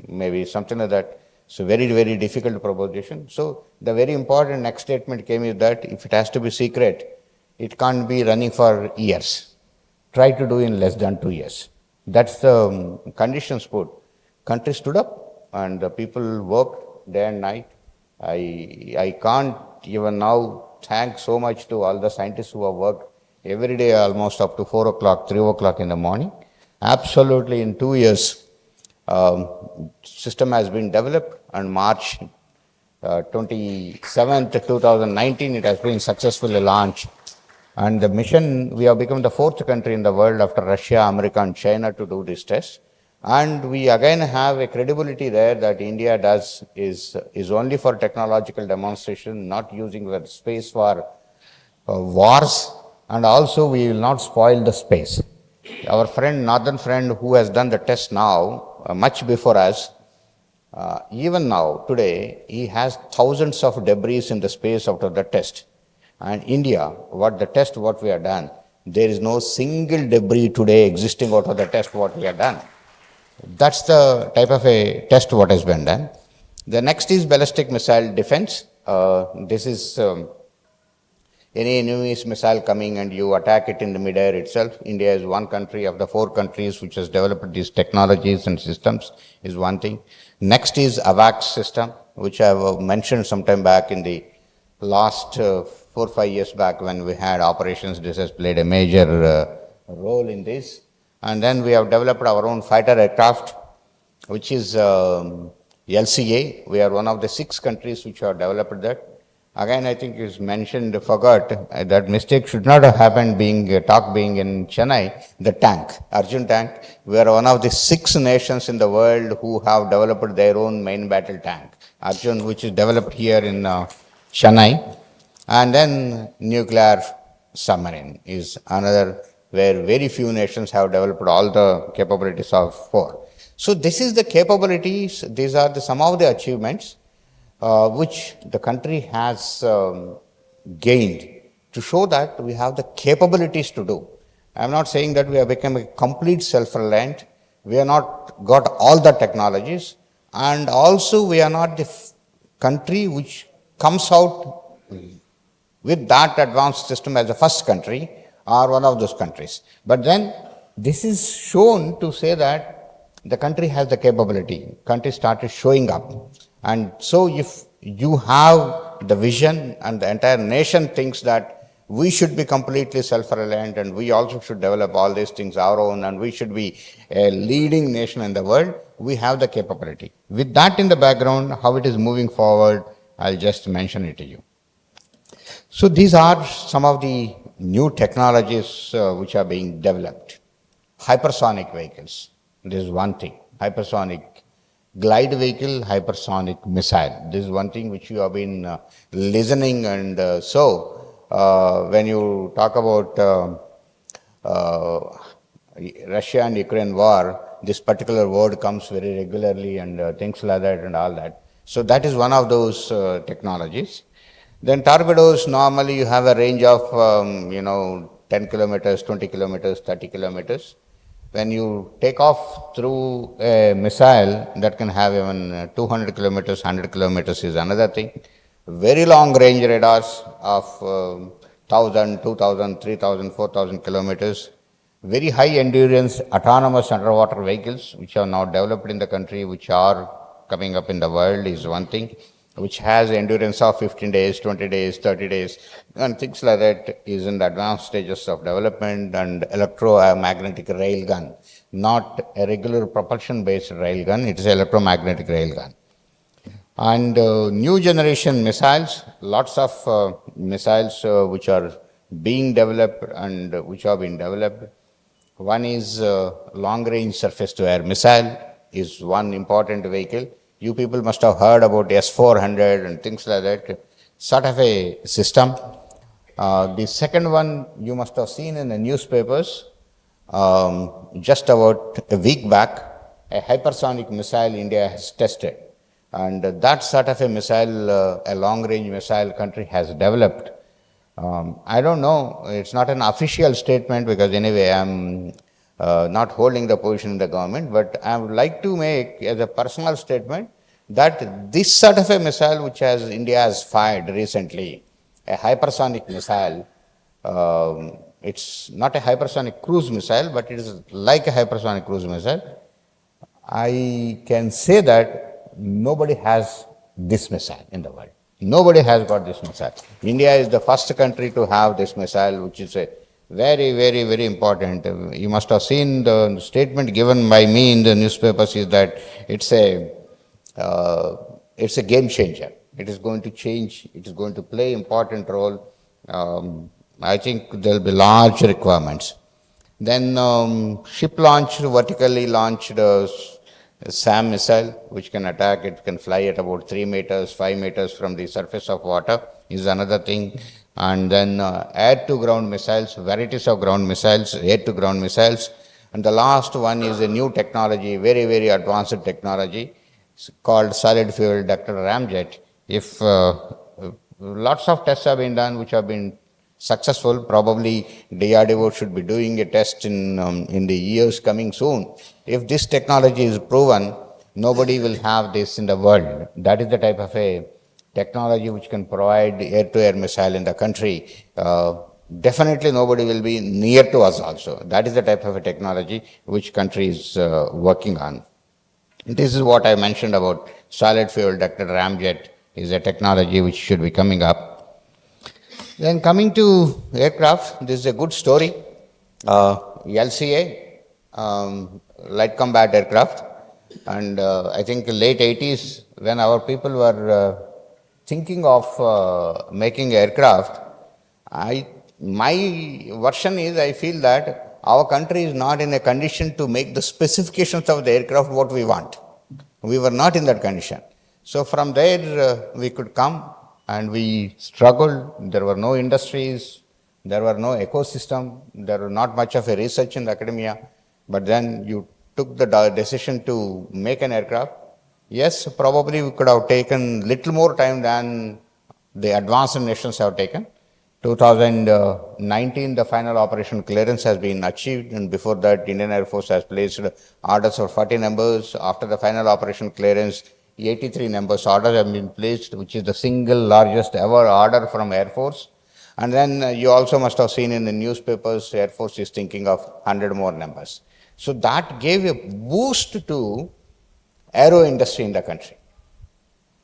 S6: maybe something like that. So very, very difficult proposition. So the very important next statement came is that if it has to be secret, it can't be running for years. Try to do in less than 2 years. That's the conditions put. Country stood up and the people worked day and night. I can't even now thank so much to all the scientists who have worked every day almost up to 4 o'clock, 3 o'clock in the morning. Absolutely in 2 years, system has been developed and March 27th, 2019, it has been successfully launched. And the mission, we have become the fourth country in the world after Russia, America and China to do this test. And we again have a credibility there that India does is only for technological demonstration, not using the space for wars, and also we will not spoil the space. Our friend, northern friend who has done the test now, much before us, even now, today, he has thousands of debris in the space out of the test. And India, what we have done, there is no single debris today existing out of the test what we have done. That's the type of a test what has been done. The next is ballistic missile defense. This is any enemy's missile coming and you attack it in the mid-air itself. India is one country of the 4 countries which has developed these technologies and systems is one thing. Next is AVAX system, which I have mentioned sometime back in the last 4 or 5 years back when we had operations. This has played a major role in this. And then we have developed our own fighter aircraft, which is LCA. We are one of the 6 countries which have developed that. Again, I think is mentioned, forgot, that mistake should not have happened being in Chennai, the tank, Arjun tank. We are one of the 6 nations in the world who have developed their own main battle tank. Arjun, which is developed here in Chennai. And then nuclear submarine is another where very few nations have developed all the capabilities of 4. So this is the capabilities, these are some of the achievements which the country has gained to show that we have the capabilities to do. I am not saying that we have become a complete self-reliant, we have not got all the technologies, and also we are not the country which comes out with that advanced system as the first country or one of those countries. But then this is shown to say that the country has the capability, country started showing up. And so if you have the vision and the entire nation thinks that we should be completely self-reliant and we also should develop all these things our own and we should be a leading nation in the world, we have the capability. With that in the background, how it is moving forward, I'll just mention it to you. So these are some of the new technologies which are being developed. Hypersonic vehicles, this is one thing. Hypersonic glide vehicle, hypersonic missile. This is one thing which you have been listening, and when you talk about Russia and Ukraine war, this particular word comes very regularly and things like that and all that. So that is one of those technologies. Then torpedoes, normally you have a range of 10 kilometers, 20 kilometers, 30 kilometers. When you take off through a missile that can have even 200 kilometers, 100 kilometers is another thing. Very long range radars of 1,000, 2,000, 3,000, 4,000 kilometers. Very high endurance autonomous underwater vehicles, which are now developed in the country, which are coming up in the world, is one thing, which has endurance of 15 days, 20 days, 30 days, and things like that is in the advanced stages of development. And electromagnetic rail gun, not a regular propulsion based rail gun, it is electromagnetic rail gun. And new generation missiles, lots of missiles which are being developed and which have been developed. One is long range surface to air missile is one important vehicle. You people must have heard about S-400 and things like that, sort of a system. The second one you must have seen in the newspapers just about a week back, a hypersonic missile India has tested. And that sort of a missile, a long-range missile country has developed. I don't know, it's not an official statement because anyway I'm not holding the position in the government, but I would like to make as a personal statement that this sort of a missile which India has fired recently, a hypersonic missile, it's not a hypersonic cruise missile, but it is like a hypersonic cruise missile. I can say that nobody has this missile in the world. Nobody has got this missile. India is the first country to have this missile, which is a very, very, very important. You must have seen the statement given by me in the newspapers is that it's a game changer. It is going to change. It is going to play important role. I think there will be large requirements. Then ship launched, vertically launched SAM missile, which can attack, it can fly at about 3 meters, 5 meters from the surface of water is another thing. And then air-to-ground missiles, varieties of ground missiles, air-to-ground missiles. And the last one is a new technology, very, very advanced technology, it's called solid fuel ducted ramjet. If lots of tests have been done which have been successful, probably DRDO should be doing a test in the years coming soon. If this technology is proven, nobody will have this in the world. That is the type of a technology which can provide air-to-air missile in the country. Definitely nobody will be near to us also. That is the type of a technology which country is working on. This is what I mentioned about solid fuel ducted ramjet is a technology which should be coming up. Then coming to aircraft, this is a good story. LCA, light combat aircraft, and I think late 80s when our people were thinking of making aircraft, my version is I feel that our country is not in a condition to make the specifications of the aircraft what we want. We were not in that condition. So from there we could come and we struggled. There were no industries, there were no ecosystem, there was not much of a research in the academia. But then you took the decision to make an aircraft. Yes, probably we could have taken little more time than the advanced nations have taken. 2019, the final operation clearance has been achieved, and before that, Indian Air Force has placed orders for 40 numbers. After the final operation clearance, 83 numbers orders have been placed, which is the single largest ever order from Air Force. And then you also must have seen in the newspapers, Air Force is thinking of 100 more numbers. So that gave a boost to aero industry in the country.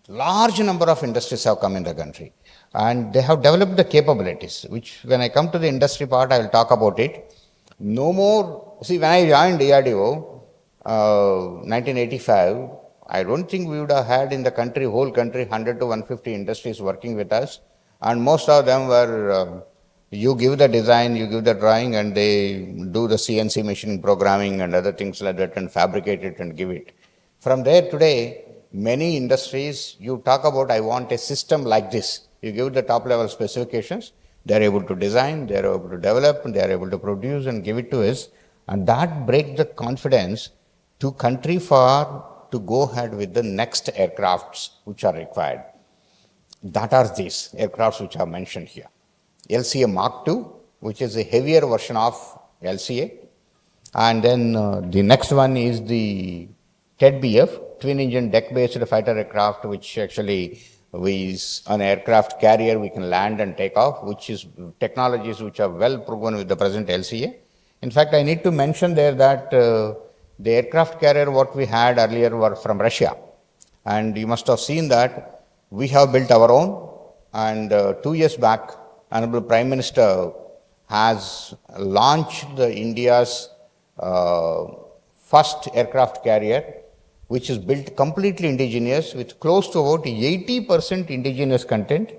S6: Large number of industries have come in the country and they have developed the capabilities, which when I come to the industry part, I will talk about it. No more, see when I joined DRDO, 1985, I don't think we would have had in the country, whole country, 100 to 150 industries working with us. And most of them were, you give the design, you give the drawing and they do the CNC machining programming and other things like that and fabricate it and give it. From there today, many industries, you talk about, I want a system like this. You give the top level specifications, they are able to design, they are able to develop, and they are able to produce and give it to us. And that breaks the confidence to country to go ahead with the next aircrafts which are required. That are these aircrafts which are mentioned here. LCA Mark II, which is a heavier version of LCA. And then the next one is the TED-BF, twin engine deck based fighter aircraft, which actually an aircraft carrier, we can land and take off, which is technologies which are well proven with the present LCA. In fact, I need to mention there that the aircraft carrier what we had earlier were from Russia. And you must have seen that we have built our own. And 2 years back, Honorable Prime Minister has launched the India's first aircraft carrier, which is built completely indigenous with close to about 80% indigenous content,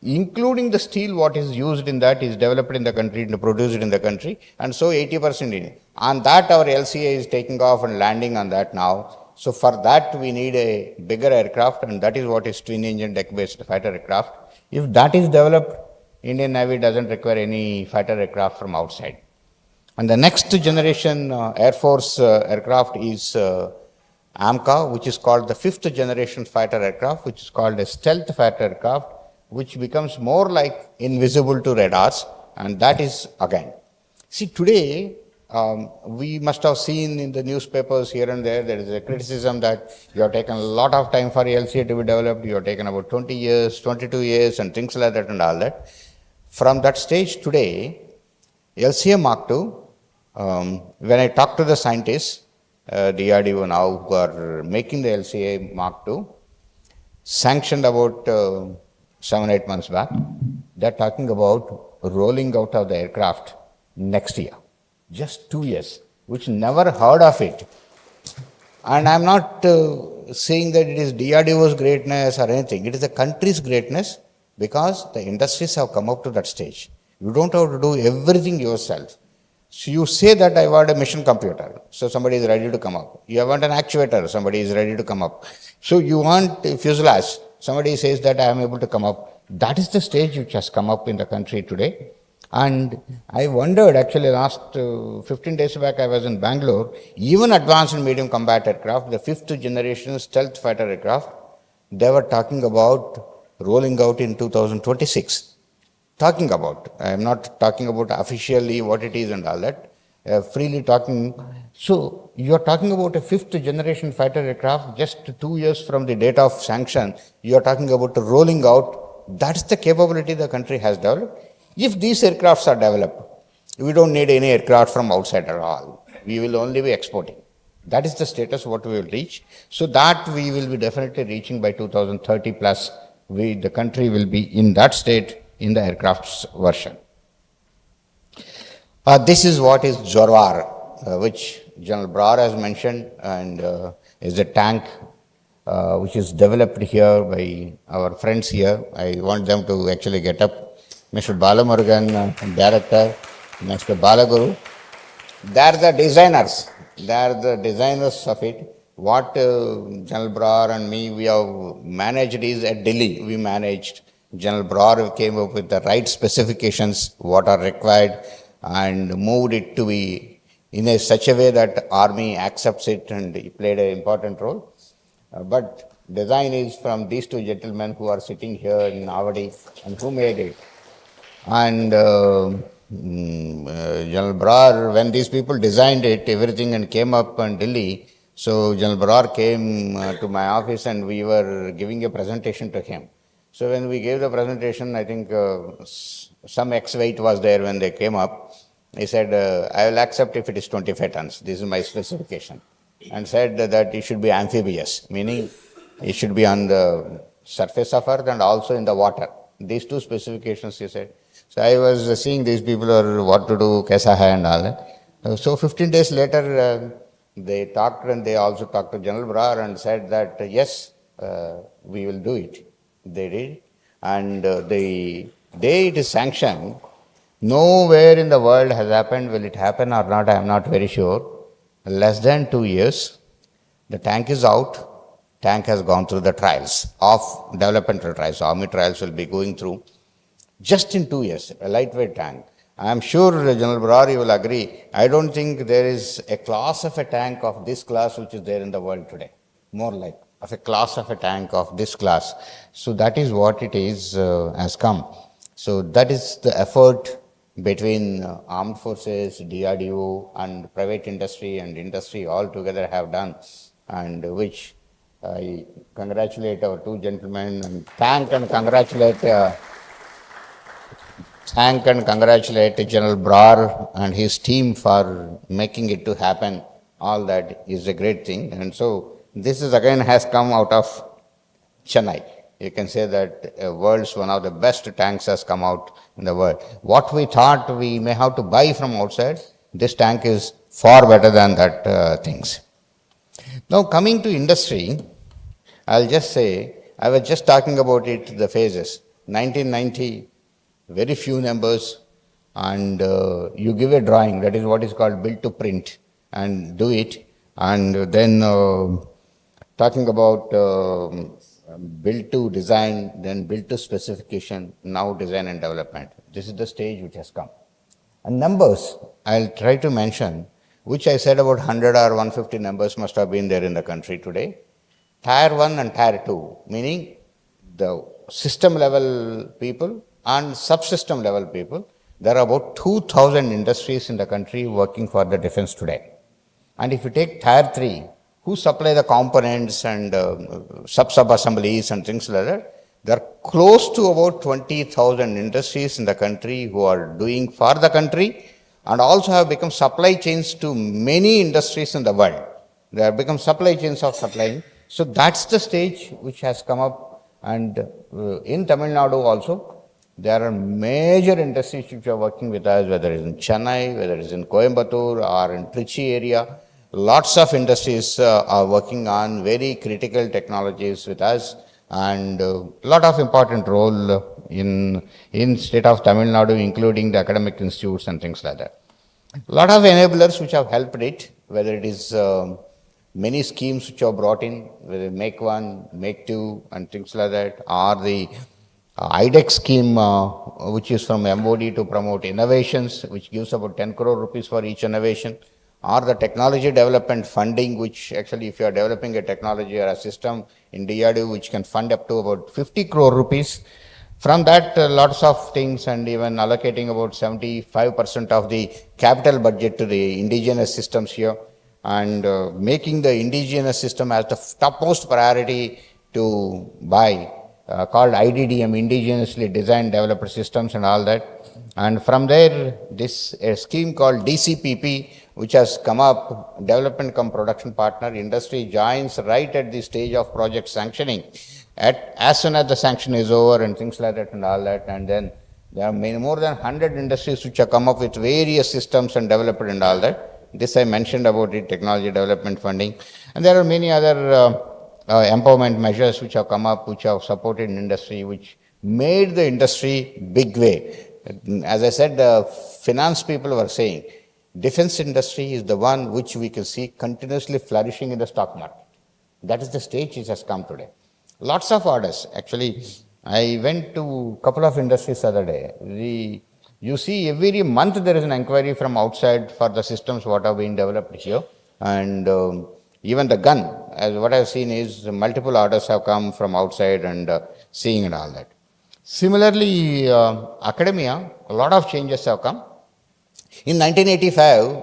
S6: including the steel what is used in that is developed in the country and produced in the country, and so 80% in. On that our LCA is taking off and landing on that now. So for that we need a bigger aircraft, and that is what is twin engine deck based fighter aircraft. If that is developed, Indian Navy doesn't require any fighter aircraft from outside. And the next generation Air Force aircraft is AMCA, which is called the fifth generation fighter aircraft, which is called a stealth fighter aircraft, which becomes more like invisible to radars, and that is again. See, today, we must have seen in the newspapers here and there is a criticism that you have taken a lot of time for LCA to be developed, you have taken about 20 years, 22 years, and things like that and all that. From that stage today, LCA Mark II, when I talk to the scientists, DRDO now, who are making the LCA Mark II, sanctioned about 7-8 months back, they're talking about rolling out of the aircraft next year. Just 2 years, which never heard of it. And I'm not saying that it is DRDO's greatness or anything. It is the country's greatness because the industries have come up to that stage. You don't have to do everything yourself. So you say that I want a mission computer, so somebody is ready to come up. You want an actuator, somebody is ready to come up. So you want a fuselage, somebody says that I am able to come up. That is the stage which has come up in the country today. And I wondered, actually last 15 days back I was in Bangalore, even advanced medium combat aircraft, the fifth generation stealth fighter aircraft, they were talking about rolling out in 2026. Talking about, I am not talking about officially what it is and all that, freely talking. So you are talking about a fifth generation fighter aircraft just 2 years from the date of sanction, you are talking about rolling out. That's the capability the country has developed. If these aircrafts are developed, we don't need any aircraft from outside at all. We will only be exporting. That is the status what we will reach. So that we will be definitely reaching by 2030 plus. The country will be in that state in the aircraft's version. This is what is Jorwar, which General Brar has mentioned, and is a tank which is developed here by our friends here. I want them to actually get up. Mr. Balamurugan, Director, Mr. Balaguru. They are the designers. They are the designers of it. What General Brar and me, we have managed is at Delhi. We managed. General Brar came up with the right specifications, what are required, and moved it to be in such a way that Army accepts it, and it played an important role. But design is from these two gentlemen who are sitting here in Avadi and who made it. And General Brar, when these people designed it, everything, and came up in Delhi, so General Brar came to my office and we were giving a presentation to him. So when we gave the presentation, I think some X weight was there when they came up. He said, I will accept if it is 25 tons. This is my specification. And said that it should be amphibious, meaning it should be on the surface of earth and also in the water. These two specifications, he said. So I was seeing these people are what to do, kaisa hai and all that. So 15 days later, they talked, and they also talked to General Brar and said that yes, we will do it. They did. And the day it is sanctioned, nowhere in the world has happened. Will it happen or not? I am not very sure. Less than 2 years, the tank is out. Tank has gone through the trials of developmental trials. Army trials will be going through. Just in 2 years, a lightweight tank. I am sure General Brar, you will agree, I don't think there is a class of a tank of this class which is there in the world today. More like of a class of a tank of this class. So that is what it is, has come. So that is the effort between armed forces, DRDO and private industry and industry all together have done, and which I congratulate our two gentlemen and thank and congratulate General Brar and his team for making it to happen. All that is a great thing. And so this is again has come out of Chennai. You can say that world's one of the best tanks has come out in the world. What we thought we may have to buy from outside, this tank is far better than that things. Now coming to industry, I'll just say, I was just talking about it, the phases. 1990, very few numbers, and you give a drawing, that is what is called build to print, and do it. And then talking about build to design, then build to specification, now design and development. This is the stage which has come. And numbers, I'll try to mention, which I said about 100 or 150 numbers must have been there in the country today. Tier 1 and Tier 2, meaning the system level people and subsystem level people. There are about 2,000 industries in the country working for the defense today. And if you take Tier 3, who supply the components and sub-assemblies and things like that, there are close to about 20,000 industries in the country who are doing for the country and also have become supply chains to many industries in the world. They have become supply chains of supplying. So that's the stage which has come up. And in Tamil Nadu also, there are major industries which are working with us, whether it's in Chennai, whether it's in Coimbatore or in Trichy area. Lots of industries are working on very critical technologies with us, and a lot of important role in state of Tamil Nadu, including the academic institutes and things like that. A lot of enablers which have helped it, whether it is many schemes which are brought in, whether Make 1, Make 2 and things like that, or the IDEX scheme which is from MOD to promote innovations, which gives about 10 crore rupees for each innovation, or the technology development funding, which actually if you are developing a technology or a system in DRDO, which can fund up to about 50 crore rupees. From that, lots of things, and even allocating about 75% of the capital budget to the indigenous systems here, and making the indigenous system as the topmost priority to buy, called IDDM, indigenously designed developer systems and all that. And from there, this a scheme called DCPP, which has come up, development come production partner, industry joins right at the stage of project sanctioning. As soon as the sanction is over and things like that and all that, and then there are more than 100 industries which have come up with various systems and developed and all that. This I mentioned about it, technology development funding. And there are many other empowerment measures which have come up, which have supported industry, which made the industry big way. As I said, finance people were saying, defense industry is the one which we can see continuously flourishing in the stock market. That is the stage which has come today. Lots of orders. Actually, I went to a couple of industries the other day. You see every month there is an inquiry from outside for the systems what are being developed here. And even the gun, as what I have seen is multiple orders have come from outside and seeing and all that. Similarly, academia, a lot of changes have come. In 1985,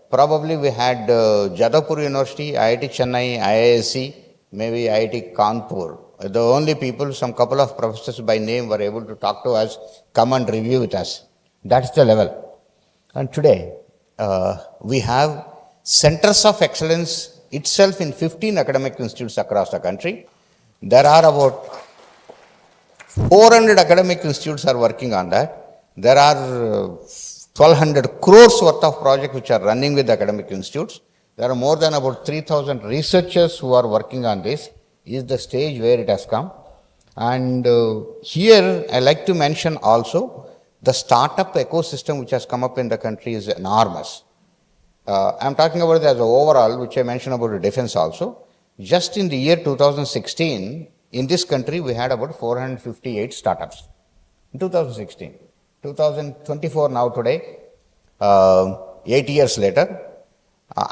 S6: probably we had Jadavpur University, IIT Chennai, IISc, maybe IIT Kanpur. The only people, some couple of professors by name were able to talk to us, come and review with us. That's the level. And today, we have centers of excellence itself in 15 academic institutes across the country. There are about 400 academic institutes are working on that. There are 1,200 crores worth of projects which are running with academic institutes. There are more than about 3,000 researchers who are working on this. Is the stage where it has come. And here I like to mention also the startup ecosystem which has come up in the country is enormous. I'm talking about it as overall, which I mentioned about the defense also. Just in the year 2016, in this country, we had about 458 startups. In 2016. 2024 now today, 8 years later,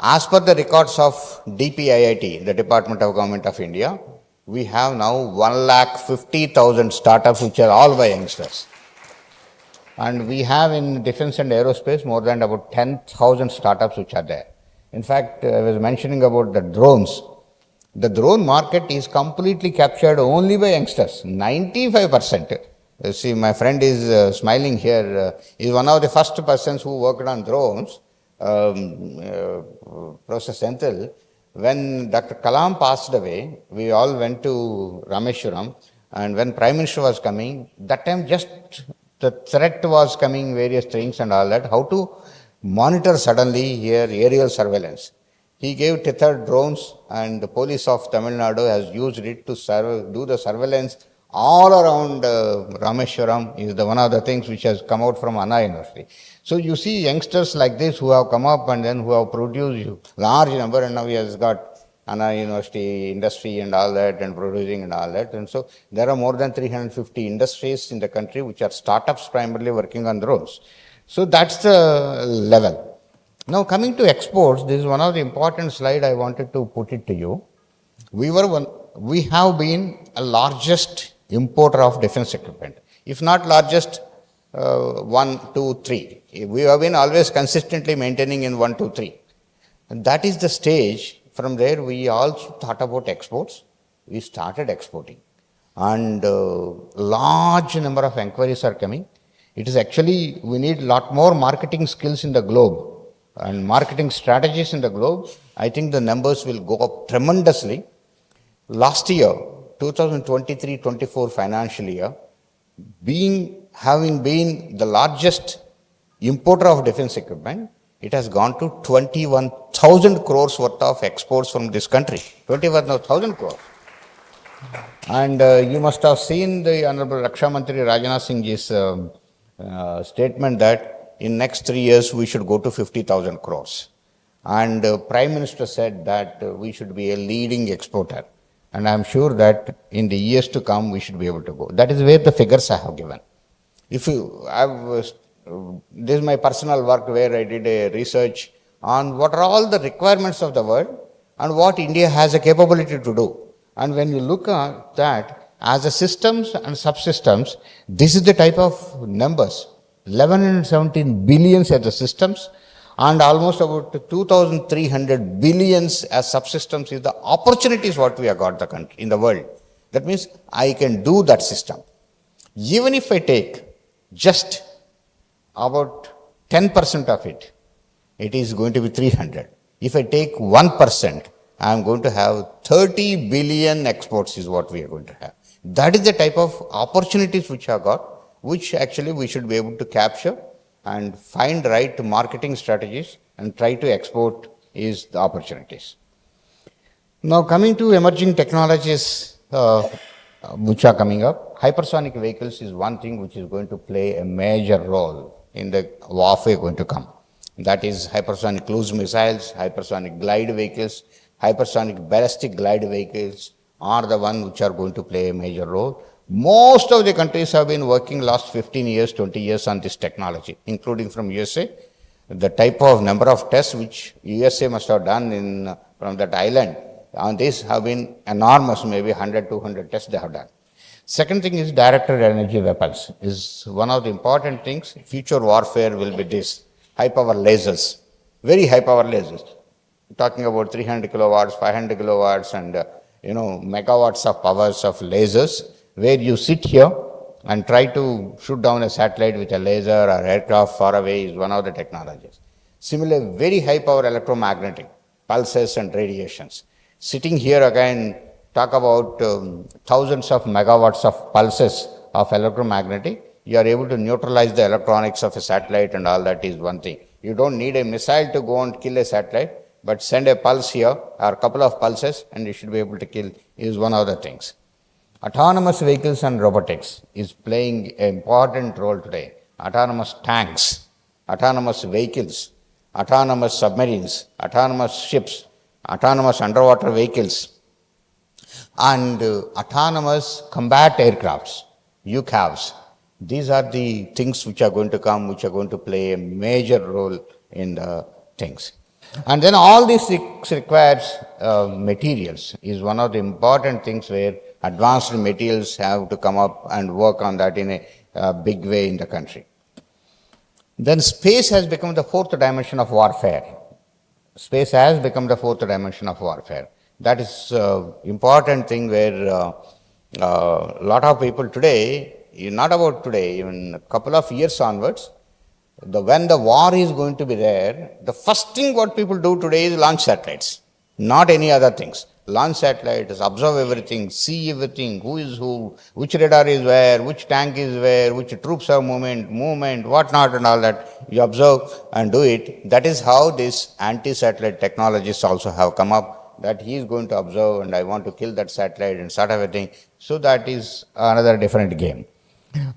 S6: as per the records of DPIIT, the Department of Government of India, we have now 1,50,000 startups which are all by youngsters. And we have in defense and aerospace more than about 10,000 startups which are there. In fact, I was mentioning about the drones. The drone market is completely captured only by youngsters, 95%. You see, my friend is smiling here, is one of the first persons who worked on drones, Professor Senthil. When Dr. Kalam passed away, we all went to Rameshwaram, and when Prime Minister was coming, that time just the threat was coming, various things and all that, how to monitor suddenly here aerial surveillance. He gave tethered drones, and the police of Tamil Nadu has used it to do the surveillance all around Rameshwaram. Is one of the things which has come out from Anna University. So you see youngsters like this who have come up and then who have produced large number, and now he has got Anna University industry and all that, and producing and all that. And so there are more than 350 industries in the country which are startups primarily working on drones. So that's the level. Now coming to exports, this is one of the important slide I wanted to put it to you. We have been a largest importer of defense equipment. If not largest, 1, 2, 3. We have been always consistently maintaining in 1, 2, 3. And that is the stage. From there, we also thought about exports. We started exporting. And large number of inquiries are coming. It is actually, we need a lot more marketing skills in the globe and marketing strategies in the globe. I think the numbers will go up tremendously. Last year, 2023-24 financial year, having been the largest importer of defense equipment, it has gone to 21,000 crores worth of exports from this country. 21,000 crores. And you must have seen the Honorable Raksha Mantri Rajnath Singh Ji's statement that in next 3 years we should go to 50,000 crores. And Prime Minister said that we should be a leading exporter. And I am sure that in the years to come we should be able to go. That is where the figures I have given. This is my personal work where I did a research on what are all the requirements of the world and what India has a capability to do. And when you look at that, as a systems and subsystems, this is the type of numbers. 1117 billions as the systems and almost about 2,300 billions as subsystems is the opportunities what we have got the country in the world. That means I can do that system. Even if I take just about 10% of it, it is going to be 300. If I take 1%, I am going to have 30 billion exports is what we are going to have. That is the type of opportunities which I have got, which actually we should be able to capture and find right marketing strategies and try to export is the opportunities. Now coming to emerging technologies which are coming up, hypersonic vehicles is one thing which is going to play a major role in the warfare going to come. That is hypersonic cruise missiles, hypersonic glide vehicles, hypersonic ballistic glide vehicles are the one which are going to play a major role. Most of the countries have been working last 15 years, 20 years on this technology, including from USA. The type of number of tests which USA must have done from that island on this have been enormous, maybe 100, 200 tests they have done. Second thing is directed energy weapons is one of the important things. Future warfare will be this, high power lasers, very high power lasers. Talking about 300 kilowatts, 500 kilowatts and megawatts of powers of lasers, where you sit here and try to shoot down a satellite with a laser or aircraft far away is one of the technologies. Similarly, very high power electromagnetic pulses and radiations. Sitting here again, talk about thousands of megawatts of pulses of electromagnetic. You are able to neutralize the electronics of a satellite and all that is one thing. You don't need a missile to go and kill a satellite, but send a pulse here or a couple of pulses and you should be able to kill is one of the things. Autonomous vehicles and robotics is playing an important role today. Autonomous tanks, autonomous vehicles, autonomous submarines, autonomous ships, autonomous underwater vehicles, and autonomous combat aircrafts, UCAVs. These are the things which are going to come, which are going to play a major role in the things. And then all these requires materials is one of the important things where advanced materials have to come up and work on that in a big way in the country. Then space has become the fourth dimension of warfare. Space has become the fourth dimension of warfare. That is important thing where a lot of people today, not about today, even a couple of years onwards, when the war is going to be there, the first thing what people do today is launch satellites, not any other things. Launch satellites, observe everything, see everything, who is who, which radar is where, which tank is where, which troops are movement, what not and all that. You observe and do it. That is how these anti-satellite technologies also have come up, that he is going to observe and I want to kill that satellite and sort of a thing. So that is another different game.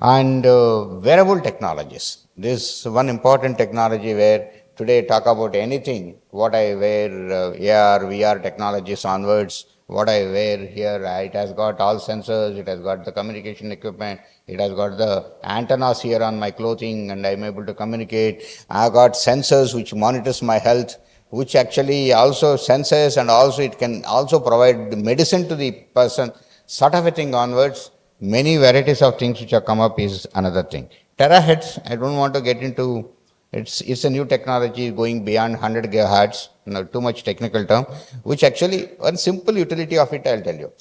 S6: And wearable technologies. This one important technology where today talk about anything, what I wear, AR, VR technologies onwards, what I wear here, it has got all sensors, it has got the communication equipment, it has got the antennas here on my clothing and I'm able to communicate. I have got sensors which monitors my health, which actually also senses and also it can also provide medicine to the person, sort of a thing onwards. Many varieties of things which have come up is another thing. Terahertz, I don't want to get into, it's a new technology going beyond 100 gigahertz, too much technical term, which actually, one simple utility of it I'll tell you.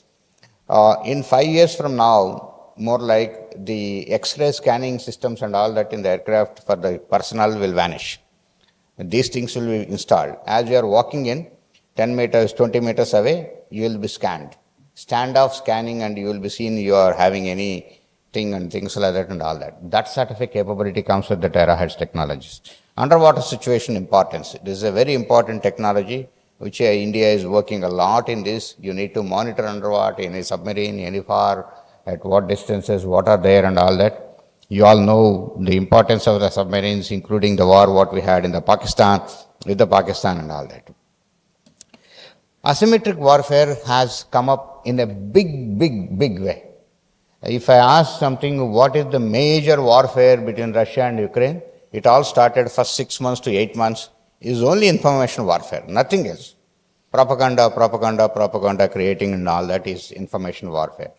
S6: In 5 years from now, more like the X-ray scanning systems and all that in the aircraft for the personnel will vanish. These things will be installed. As you are walking in, 10 meters, 20 meters away, you will be scanned. Standoff scanning and you will be seen you are having anything and things like that and all that. That sort of a capability comes with the terahertz technologies. Underwater situation importance. This is a very important technology which India is working a lot in this. You need to monitor underwater, any submarine, any far, at what distances, what are there and all that. You all know the importance of the submarines, including the war what we had in the Pakistan, with the Pakistan and all that. Asymmetric warfare has come up in a big way. If I ask something, what is the major warfare between Russia and Ukraine? It all started first 6 months to 8 months is only information warfare, nothing else. Propaganda creating and all that is information warfare.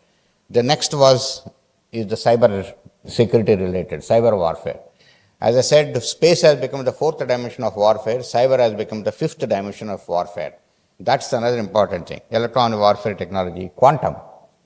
S6: The next is the cyber security related, cyber warfare. As I said, space has become the fourth dimension of warfare, cyber has become the fifth dimension of warfare. That's another important thing. Electronic warfare technology, quantum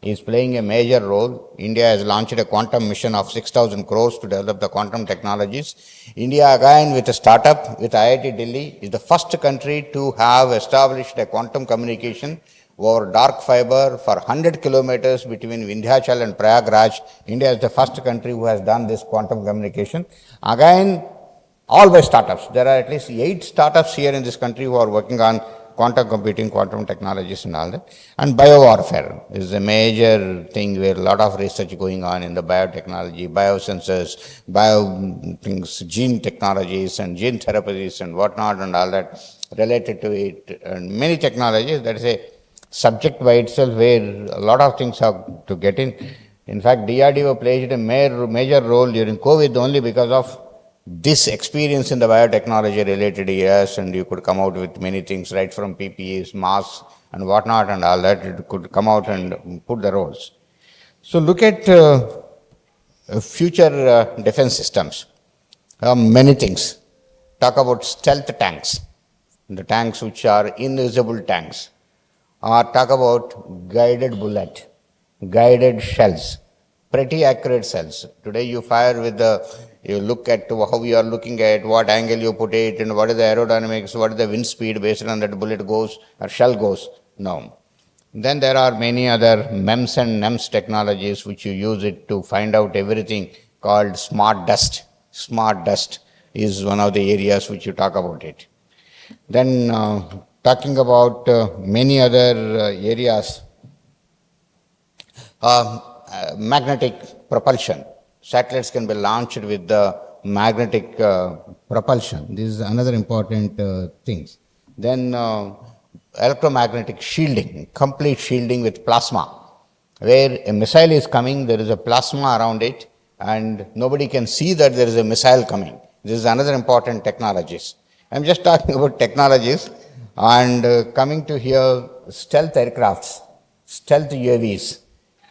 S6: is playing a major role. India has launched a quantum mission of 6,000 crores to develop the quantum technologies. India again with a startup with IIT Delhi is the first country to have established a quantum communication over dark fiber for 100 kilometers between Vindhyachal and Prayagraj. India is the first country who has done this quantum communication. Again, all by startups. There are at least 8 startups here in this country who are working on quantum computing, quantum technologies and all that. And biowarfare is a major thing where a lot of research going on in the biotechnology, biosensors, gene technologies and gene therapies and whatnot and all that related to it. And many technologies, that is a subject by itself where a lot of things have to get in. In fact, DRDO played a major role during COVID only because of this experience in the biotechnology related years, and you could come out with many things right from PPEs, masks and whatnot and all that. It could come out and put the roles. So look at future defense systems. Many things. Talk about stealth tanks, the tanks which are invisible tanks. Or talk about guided bullet, guided shells, pretty accurate shells. Today you fire with you look at how you are looking at, what angle you put it, and what is the aerodynamics, what is the wind speed based on that bullet goes or shell goes. No. Then there are many other MEMS and NEMS technologies which you use it to find out everything called smart dust. Smart dust is one of the areas which you talk about it. Then talking about many other areas, magnetic propulsion. Satellites can be launched with the magnetic propulsion. This is another important thing. Then electromagnetic shielding, complete shielding with plasma. Where a missile is coming, there is a plasma around it and nobody can see that there is a missile coming. This is another important technologies. I'm just talking about technologies and coming to here, stealth aircrafts, stealth UAVs,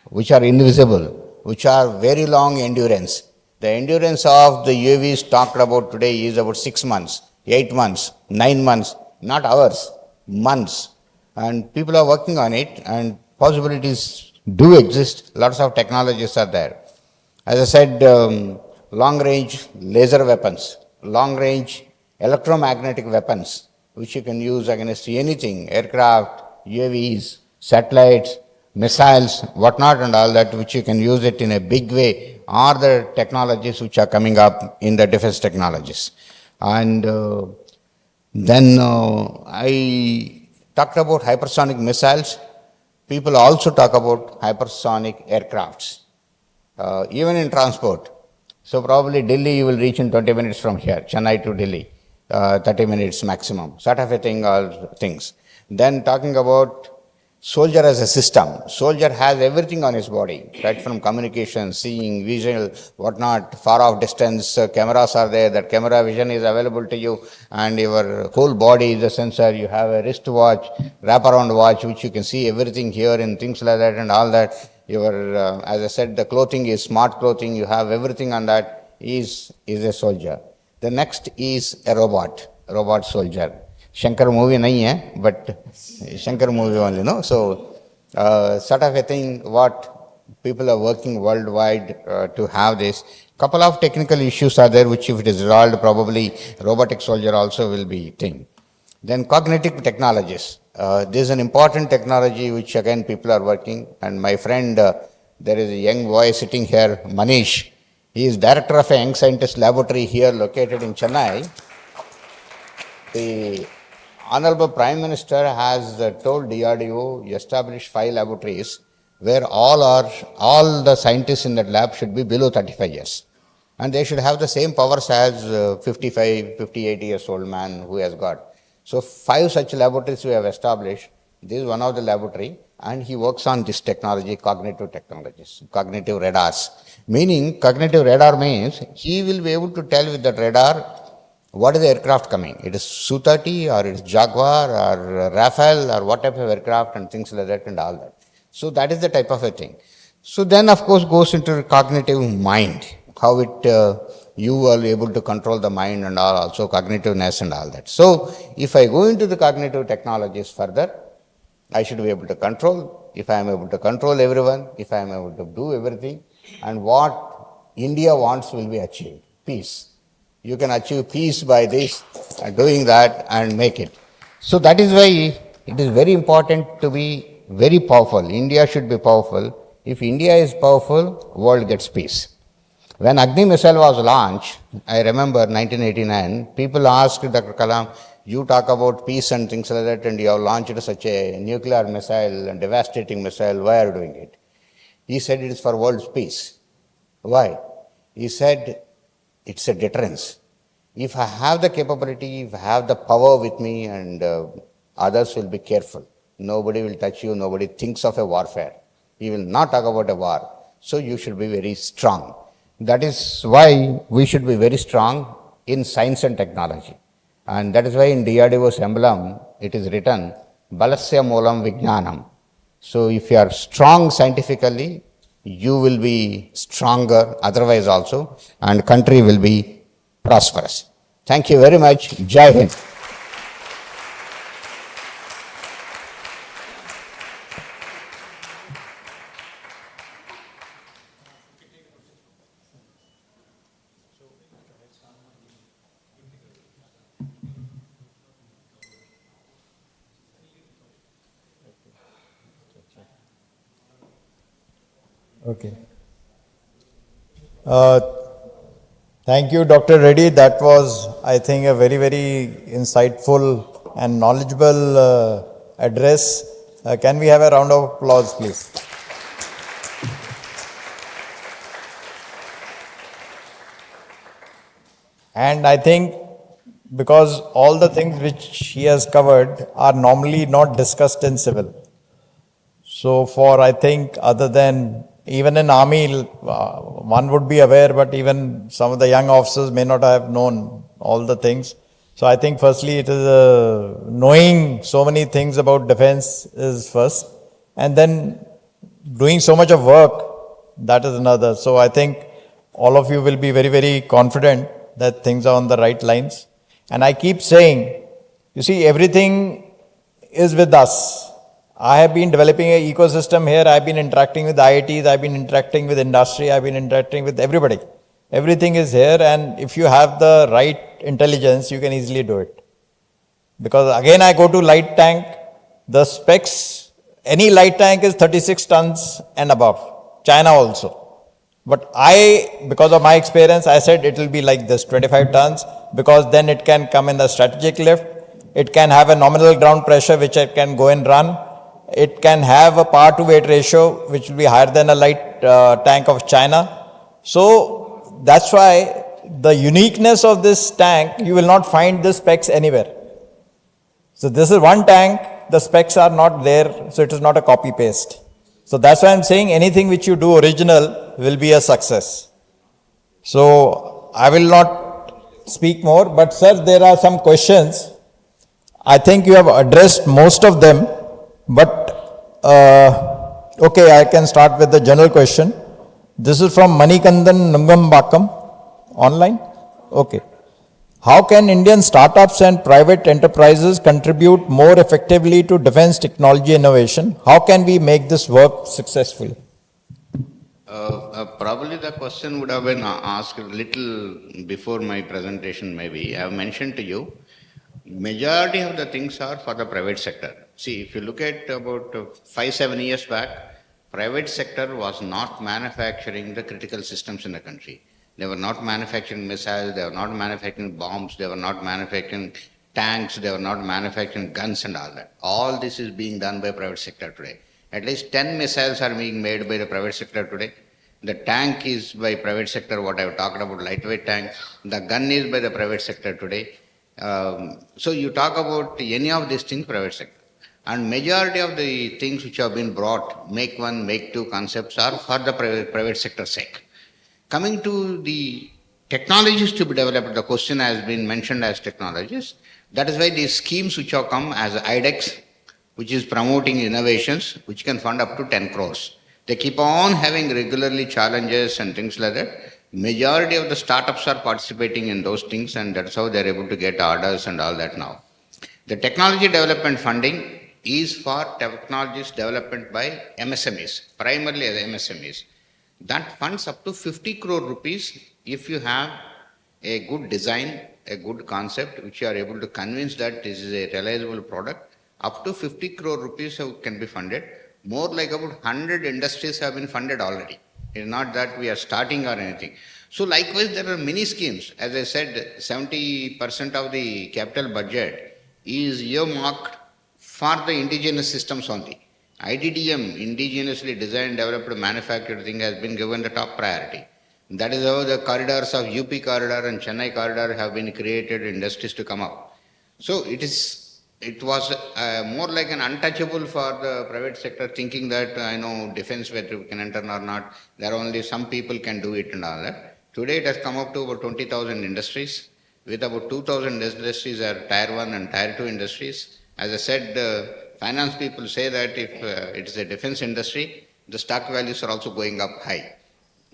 S6: which are invisible, which are very long endurance. The endurance of the UAVs talked about today is about 6 months, 8 months, 9 months, not hours, months. and people are working on it, and possibilities do exist. Lots of technologies are there. As I said, long-range laser weapons, long-range electromagnetic weapons, which you can use against anything, aircraft, UAVs, satellites, missiles, whatnot and all that, which you can use it in a big way, are the technologies which are coming up in the defense technologies. And then I talked about hypersonic missiles. People also talk about hypersonic aircrafts, even in transport. So probably Delhi you will reach in 20 minutes from here, Chennai to Delhi, 30 minutes maximum, sort of a thing, all things. Then talking about soldier as a system. Soldier has everything on his body, right from communication, seeing, visual, whatnot, far off distance, cameras are there, that camera vision is available to you, and your whole body is a sensor. You have a wristwatch, wraparound watch, which you can see everything here and things like that and all that. Your, as I said, the clothing is smart clothing, you have everything on that, is a soldier. The next is a robot soldier. Shankar movie nahi hai, but Shankar movie only, no? So, sort of a thing what people are working worldwide to have this. Couple of technical issues are there, which if it is resolved, probably robotic soldier also will be thing. Then cognitive technologies. This is an important technology which again people are working. And my friend, there is a young boy sitting here, Manish. He is director of a young scientist laboratory here located in Chennai. The Honorable Prime Minister has told DRDO establish 5 laboratories where all the scientists in that lab should be below 35 years. And they should have the same powers as 55, 58 years old man who has got. So 5 such laboratories we have established. This is one of the laboratory, and he works on this technology, cognitive technologies, cognitive radars. Meaning, cognitive radar means he will be able to tell with that radar what is the aircraft coming? It is Su-30 or it is Jaguar or Rafale or what type of aircraft and things like that and all that. So that is the type of a thing. So then of course goes into cognitive mind, how it you are able to control the mind and all, also cognitiveness and all that. So if I go into the cognitive technologies further, I should be able to control. If I am able to control everyone, if I am able to do everything, and what India wants will be achieved, peace. You can achieve peace by this, doing that and make it. So that is why it is very important to be very powerful. India should be powerful. If India is powerful, world gets peace. When Agni missile was launched, I remember 1989, people asked Dr. Kalam, you talk about peace and things like that, and you have launched such a nuclear missile and devastating missile, why are you doing it? He said it is for world's peace. Why? He said, it's a deterrence. If I have the capability, if I have the power with me, and others will be careful. Nobody will touch you, nobody thinks of a warfare. He will not talk about a war. So you should be very strong. That is why we should be very strong in science and technology. And that is why in DRDO's emblem, it is written, Balasya Moolam Vijnanam. So if you are strong scientifically, you will be stronger otherwise also, and country will be prosperous. Thank you very much. Jai Hind.
S5: Okay. Thank you, Dr. Reddy. That was, I think, a very, very insightful and knowledgeable address. Can we have a round of applause, please? And I think because all the things which he has covered are normally not discussed in civil. So for, I think, other than even in army, one would be aware, but even some of the young officers may not have known all the things. So I think firstly it is knowing so many things about defense is first, and then doing so much of work, that is another. So I think all of you will be very, very confident that things are on the right lines. And I keep saying, you see, everything is with us. I have been developing an ecosystem here. I've been interacting with IITs, I've been interacting with industry, I've been interacting with everybody. Everything is here, and if you have the right intelligence, you can easily do it. Because again, I go to light tank, the specs, any light tank is 36 tons and above, China also. But because of my experience, I said it will be like this, 25 tons, because then it can come in the strategic lift, it can have a nominal ground pressure which it can go and run, it can have a power to weight ratio which will be higher than a light tank of China. So that's why the uniqueness of this tank, you will not find the specs anywhere. So this is one tank, the specs are not there, so it is not a copy paste. So that's why I'm saying anything which you do original will be a success. So I will not speak more, but sir, there are some questions. I think you have addressed most of them, but okay, I can start with the general question. This is from Manikandan Nungambakam, online. Okay. How can Indian startups and private enterprises contribute more effectively to defense technology innovation? How can we make this work successfully?
S6: Probably the question would have been asked a little before my presentation maybe. I have mentioned to you, majority of the things are for the private sector. See, if you look at about 5-7 years back, private sector was not manufacturing the critical systems in the country. They were not manufacturing missiles, they were not manufacturing bombs, they were not manufacturing tanks, they were not manufacturing guns and all that. All this is being done by private sector today. At least 10 missiles are being made by the private sector today. The tank is by private sector, what I have talked about, lightweight tank. The gun is by the private sector today. So you talk about any of these things, private sector. And majority of the things which have been brought, make one, make two concepts are for the private sector sake. Coming to the technologies to be developed, the question has been mentioned as technologies. That is why these schemes which have come as IDEX, which is promoting innovations, which can fund up to 10 crores. They keep on having regularly challenges and things like that. Majority of the startups are participating in those things, and that's how they're able to get orders and all that now. The technology development funding is for technologies development by MSMEs, primarily as MSMEs. That funds up to 50 crore rupees if you have a good design, a good concept, which you are able to convince that this is a realizable product. Up to 50 crore rupees can be funded. More like about 100 industries have been funded already. It is not that we are starting or anything. So likewise, there are many schemes. As I said, 70% of the capital budget is earmarked for the indigenous systems only. IDDM, indigenously designed, developed, manufactured thing has been given the top priority. That is how the corridors of UP corridor and Chennai corridor have been created, industries to come up. So it was more like an untouchable for the private sector, thinking that I know defense whether we can enter or not, there are only some people can do it and all that. Today it has come up to about 20,000 industries, with about 2,000 industries are tier 1 and tier 2 industries. As I said, finance people say that if it is a defense industry, the stock values are also going up high.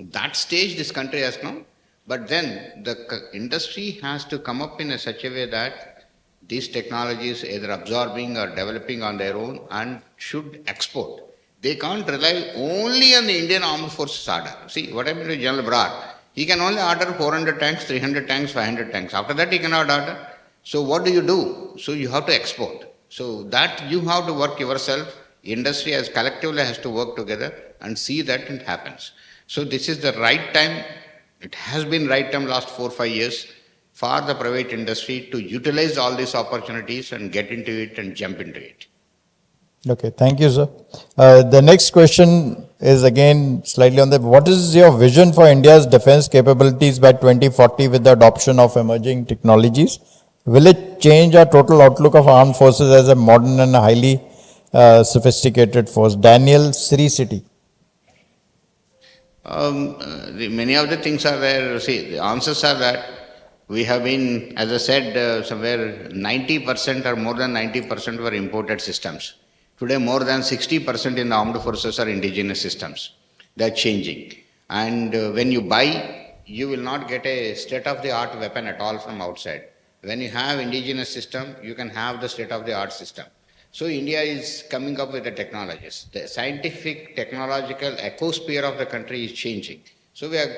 S6: That stage this country has come, but then the industry has to come up in such a way that these technologies either absorbing or developing on their own and should export. They can't rely only on the Indian Armed Forces order. See, what happened to General Brar? He can only order 400 tanks, 300 tanks, 500 tanks. After that, he cannot order. So what do? So you have to export. So that you have to work yourself, industry as collectively has to work together and see that it happens. So this is the right time, it has been right time last 4-5 years for the private industry to utilize all these opportunities and get into it and jump into it.
S5: Okay, thank you, sir. The next question is again slightly on what is your vision for India's defense capabilities by 2040 with the adoption of emerging technologies? Will it change our total outlook of armed forces as a modern and highly sophisticated force? Daniel, Sri City.
S6: Many of the things are there. See, the answers are that we have been, as I said, somewhere 90% or more than 90% were imported systems. Today, more than 60% in the armed forces are indigenous systems. They are changing. And when you buy, you will not get a state-of-the-art weapon at all from outside. When you have indigenous system, you can have the state-of-the-art system. So India is coming up with the technologies. The scientific, technological ecosphere of the country is changing. So we are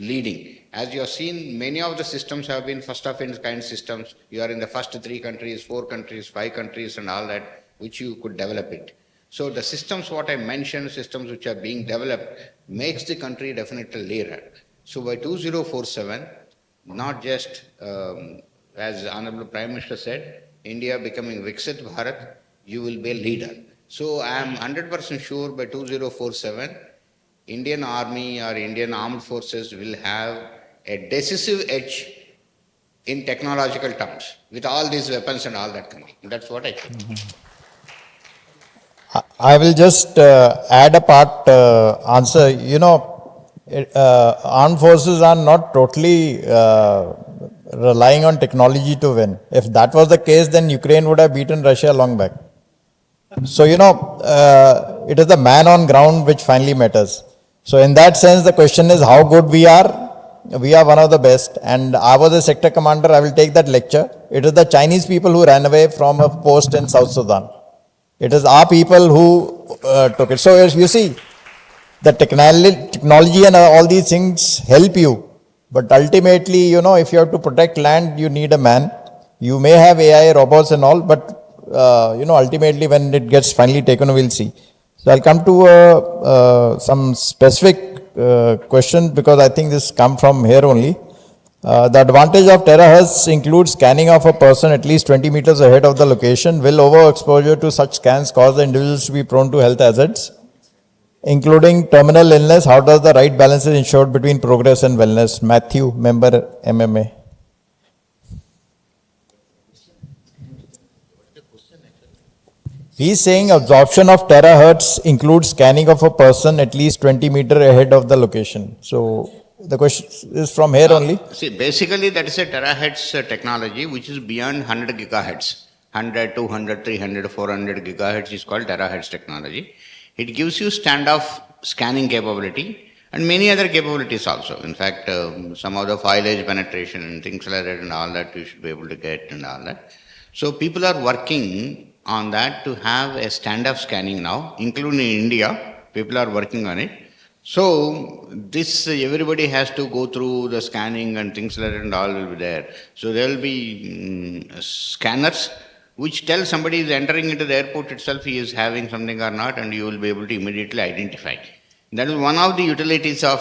S6: leading. As you have seen, many of the systems have been first of its kind systems. You are in the first 3 countries, 4 countries, 5 countries and all that, which you could develop it. So the systems what I mentioned, systems which are being developed, makes the country definitely leader. So by 2047, not just as Honorable Prime Minister said, India becoming Viksit Bharat, you will be a leader. So I am 100% sure by 2047, Indian Army or Indian Armed Forces will have a decisive edge in technological terms with all these weapons and all that coming. That's what I think.
S5: I will just add a part answer. Armed forces are not totally relying on technology to win. If that was the case, then Ukraine would have beaten Russia long back. So, it is the man on ground which finally matters. So, in that sense, the question is how good we are. We are one of the best. And I was a sector commander, I will take that lecture. It is the Chinese people who ran away from a post in South Sudan. It is our people who took it. So, as you see, the technology and all these things help you. But ultimately, if you have to protect land, you need a man. You may have AI, robots and all, but, ultimately when it gets finally taken, we'll see. So I'll come to some specific question because I think this come from here only. The advantage of terahertz includes scanning of a person at least 20 meters ahead of the location. Will overexposure to such scans cause the individuals to be prone to health hazards, including terminal illness? How does the right balance is ensured between progress and wellness? Matthew, member MMA. He is saying absorption of terahertz includes scanning of a person at least 20 meters ahead of the location. So the question is from here only.
S6: See, basically that is a terahertz technology which is beyond 100 gigahertz. 100, 200, 300, 400 gigahertz is called terahertz technology. It gives you standoff scanning capability and many other capabilities also. In fact, some of the file edge penetration and things like that and all that you should be able to get and all that. So people are working on that to have a standoff scanning now, including in India. People are working on it. So this everybody has to go through the scanning and things like that and all will be there. So there will be scanners which tell somebody is entering into the airport itself he is having something or not, and you will be able to immediately identify. That is one of the utilities of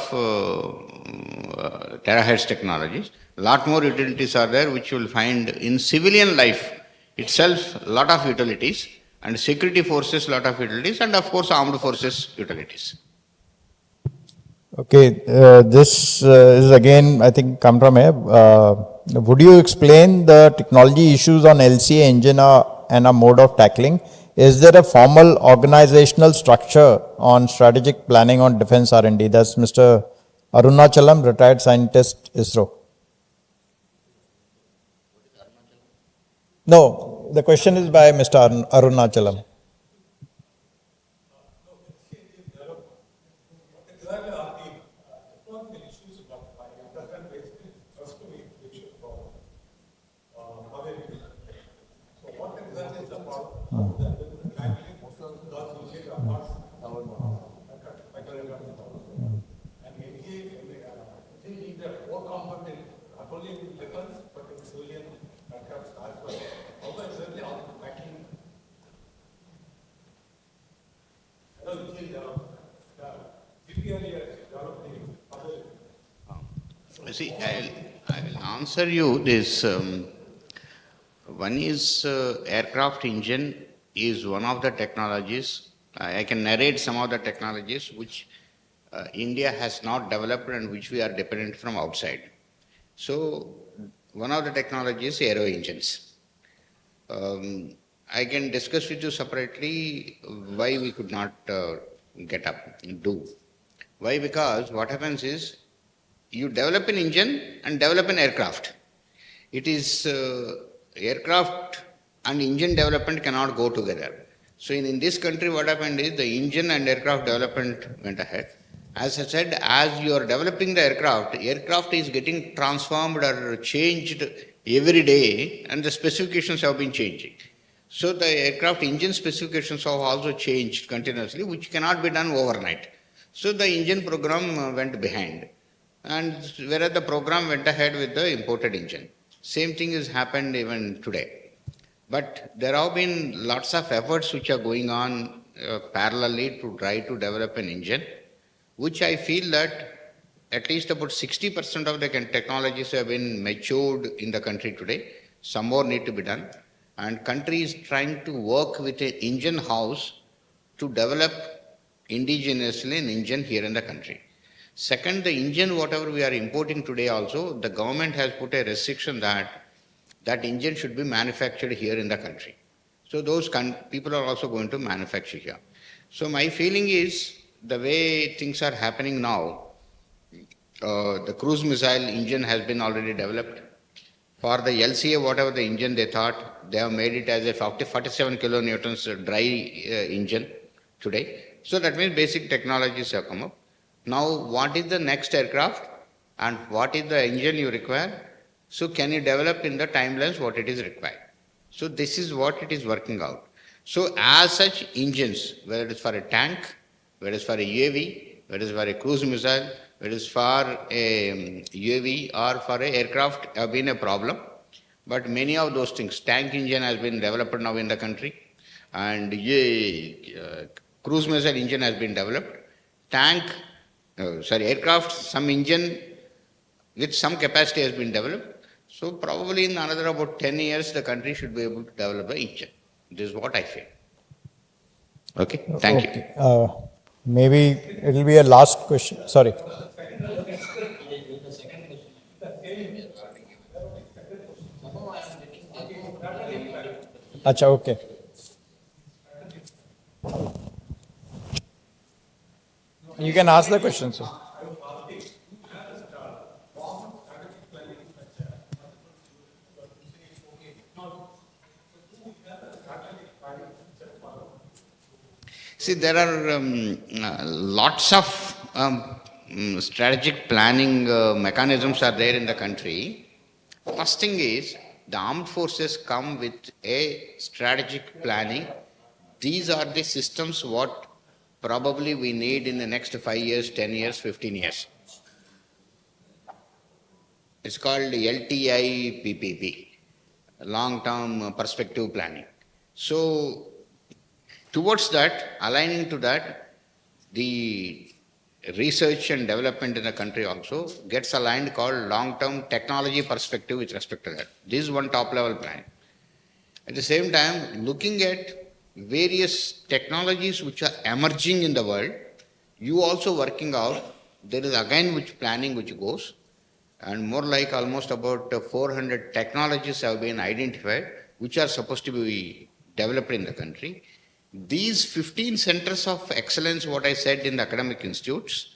S6: terahertz technologies. A lot more utilities are there which you will find in civilian life itself, a lot of utilities, and security forces, lot of utilities, and of course armed forces utilities.
S5: Okay, this is again, I think, come from here. Would you explain the technology issues on LCA engine and a mode of tackling? Is there a formal organizational structure on strategic planning on defense R&D? That's Mr. Arunachalam, retired scientist, ISRO. No, the question is by Mr. Arunachalam.
S6: See, I will answer you this. One is aircraft engine is one of the technologies. I can narrate some of the technologies which India has not developed and which we are dependent from outside. So one of the technologies is aero engines. I can discuss with you separately why we could not get up and do. Why? Because what happens is you develop an engine and develop an aircraft. It is aircraft and engine development cannot go together. So in this country what happened is the engine and aircraft development went ahead. As I said, as you are developing the aircraft is getting transformed or changed every day and the specifications have been changing. So the aircraft engine specifications have also changed continuously, which cannot be done overnight. So the engine program went behind, and whereas the program went ahead with the imported engine. Same thing has happened even today. But there have been lots of efforts which are going on parallelly to try to develop an engine, which I feel that at least about 60% of the technologies have been matured in the country today. Some more need to be done. And country is trying to work with an engine house to develop indigenously an engine here in the country. Second, the engine, whatever we are importing today also, the government has put a restriction that that engine should be manufactured here in the country. So those people are also going to manufacture here. So my feeling is the way things are happening now, the cruise missile engine has been already developed. For the LCA, whatever the engine they thought, they have made it as a 47 kilonewtons dry engine today. So that means basic technologies have come up. Now, what is the next aircraft and what is the engine you require? So can you develop in the timelines what it is required? So this is what it is working out. So as such engines, whether it is for a tank, whether it is for a UAV, whether it is for a cruise missile, whether it is for a UAV or for an aircraft have been a problem. But many of those things, tank engine has been developed now in the country, and cruise missile engine has been developed. Aircraft, some engine with some capacity has been developed. So probably in another about 10 years, the country should be able to develop an engine. This is what I feel. Okay, thank you.
S5: Maybe it will be a last question. Sorry. Acha, okay. You can ask the question, sir.
S6: See, there are lots of strategic planning mechanisms are there in the country. First thing is, the armed forces come with a strategic planning. These are the systems what probably we need in the next 5 years, 10 years, 15 years. It's called LTI PPP, long-term perspective planning. So, towards that, aligning to that, the research and development in the country also gets aligned called long-term technology perspective with respect to that. This is one top-level plan. At the same time, looking at various technologies which are emerging in the world, you also working out, there is again which planning which goes, and more like almost about 400 technologies have been identified which are supposed to be developed in the country. These 15 centers of excellence, what I said in the academic institutes,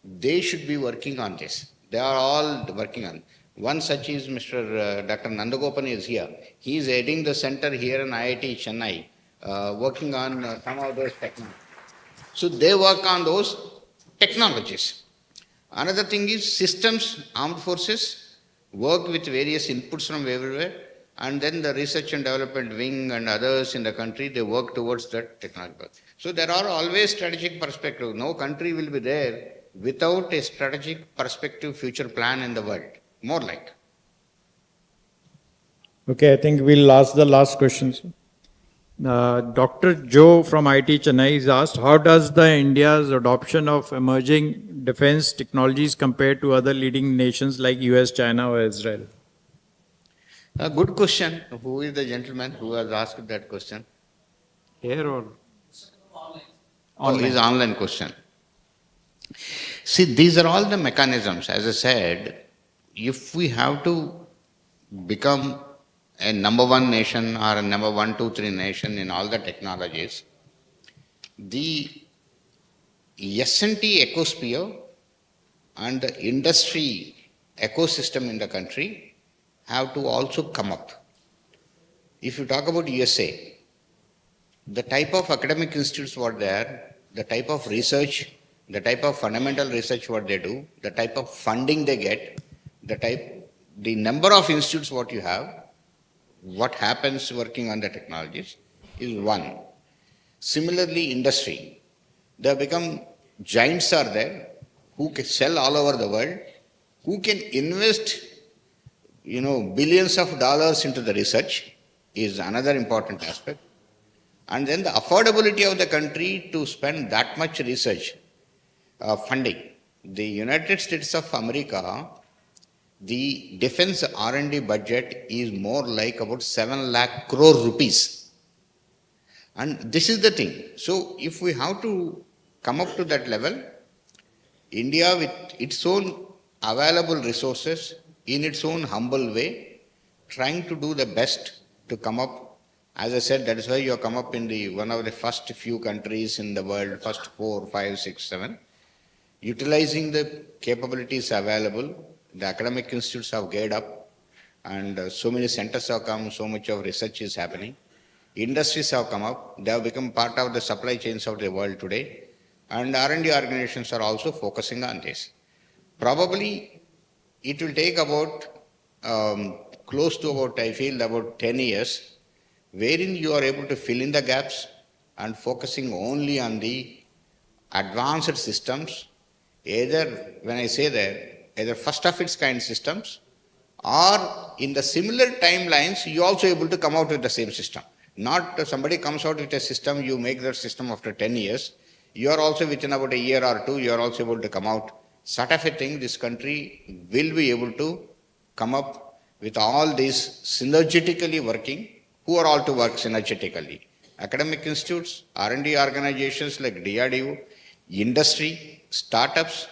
S6: they should be working on this. They are all working on. One such is Mr. Dr. Nandagopan is here. He is heading the center here in IIT Chennai, working on some of those technologies. So they work on those technologies. Another thing is systems, armed forces, work with various inputs from everywhere. And then the research and development wing and others in the country, they work towards that technology. So there are always strategic perspectives. No country will be there without a strategic perspective future plan in the world. More like.
S7: Okay, I think we'll ask the last question. Dr. Joe from IIT Chennai is asked, how does the India's adoption of emerging defense technologies compare to other leading nations like US, China or Israel?
S6: A good question. Who is the gentleman who has asked that question?
S7: Here or?
S6: Oh, his online question. See, these are all the mechanisms. As I said, if we have to become a number one nation or a number 1, 2, 3 nation in all the technologies, the S&T ecosphere and the industry ecosystem in the country have to also come up. If you talk about USA, the type of academic institutes what there, the type of research, the type of fundamental research what they do, the type of funding they get, the number of institutes what you have, what happens working on the technologies, is one. Similarly, industry. They have become giants are there who can sell all over the world, who can invest, billions of dollars into the research is another important aspect. And then the affordability of the country to spend that much research funding. The United States of America, the defense R&D budget is more like about 7 lakh crore rupees. And this is the thing. So if we have to come up to that level, India with its own available resources, in its own humble way, trying to do the best to come up. As I said, that is why you have come up in one of the first few countries in the world, first 4, 5, 6, 7, utilizing the capabilities available. The academic institutes have geared up, and so many centers have come, so much of research is happening. Industries have come up, they have become part of the supply chains of the world today, and R&D organizations are also focusing on this. Probably it will take about close to about, I feel, about 10 years, wherein you are able to fill in the gaps and focusing only on the advanced systems, either, when I say that, either first of its kind systems, or in the similar timelines, you also able to come out with the same system. Not somebody comes out with a system, you make that system after 10 years, you are also within about a year or two, you are also able to come out. Sort of a thing, this country will be able to come up with all these synergetically working. Who are all to work synergetically? Academic institutes, R&D organizations like DRDO, industry, startups,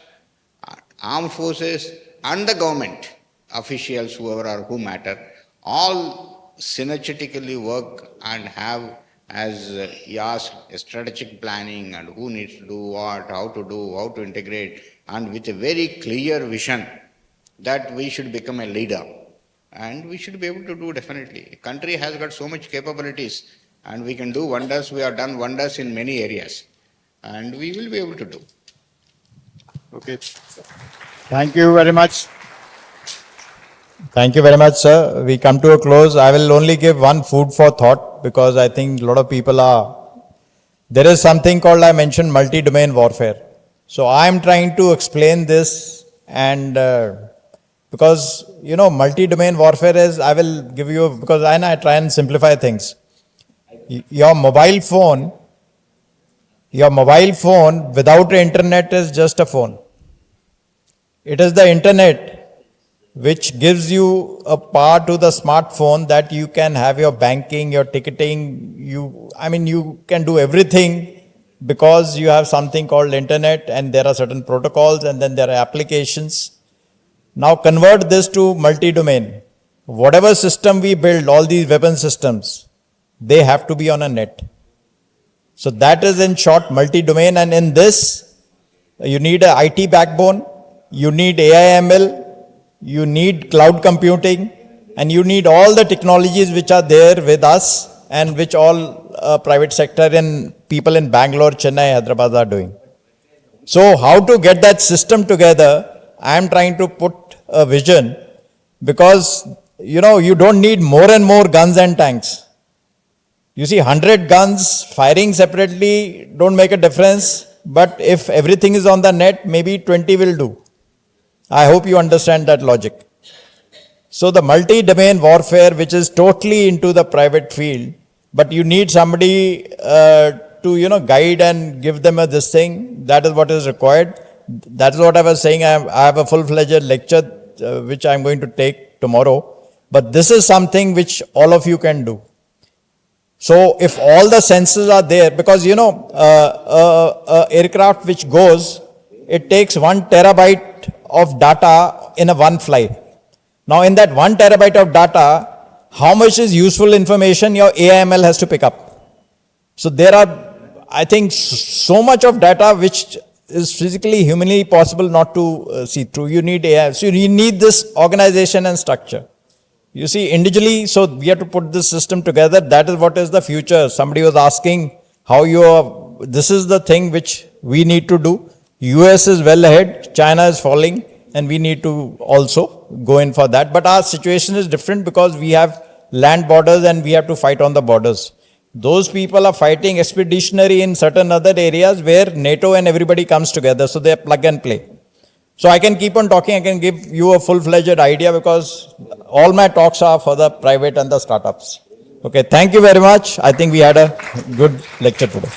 S6: armed forces, and the government officials, whoever or who matter, all synergetically work and have, as he asked, a strategic planning and who needs to do what, how to integrate, and with a very clear vision that we should become a leader. And we should be able to do definitely. A country has got so much capabilities and we can do wonders. We have done wonders in many areas and we will be able to do.
S5: Okay. Thank you very much. Thank you very much, sir. We come to a close. I will only give one food for thought because I think a lot of people there is something called, I mentioned, multi-domain warfare. So I am trying to explain this, and because, multi-domain warfare is, I will give you, because I try and simplify things. Your mobile phone without internet is just a phone. It is the internet which gives you a power to the smartphone that you can have your banking, your ticketing, you can do everything because you have something called internet, and there are certain protocols and then there are applications. Now convert this to multi-domain. Whatever system we build, all these weapon systems, they have to be on a net. So that is in short multi-domain, and in this you need a IT backbone, you need AI/ML, you need cloud computing, and you need all the technologies which are there with us and which all private sector and people in Bangalore, Chennai, Hyderabad are doing. So how to get that system together, I am trying to put a vision, because you don't need more and more guns and tanks. You see, 100 guns firing separately don't make a difference, but if everything is on the net, maybe 20 will do. I hope you understand that logic. So the multi-domain warfare, which is totally into the private field, but you need somebody to guide and give them this thing. That is what is required. That is what I was saying. I have a full-fledged lecture which I am going to take tomorrow. But this is something which all of you can do. So if all the sensors are there, because aircraft which goes, it takes 1 terabyte of data in one flight. Now in that 1 terabyte of data, how much is useful information your AI/ML has to pick up? So there are, I think, so much of data which is physically, humanly possible not to see through. You need AI. So you need this organization and structure. You see, individually, so we have to put this system together. That is what is the future. Somebody was asking how this is the thing which we need to do. US is well ahead, China is falling, and we need to also go in for that. But our situation is different because we have land borders and we have to fight on the borders. Those people are fighting expeditionary in certain other areas where NATO and everybody comes together, so they are plug and play. So I can keep on talking, I can give you a full-fledged idea because all my talks are for the private and the startups. Okay, thank you very much. I think we had a good lecture today.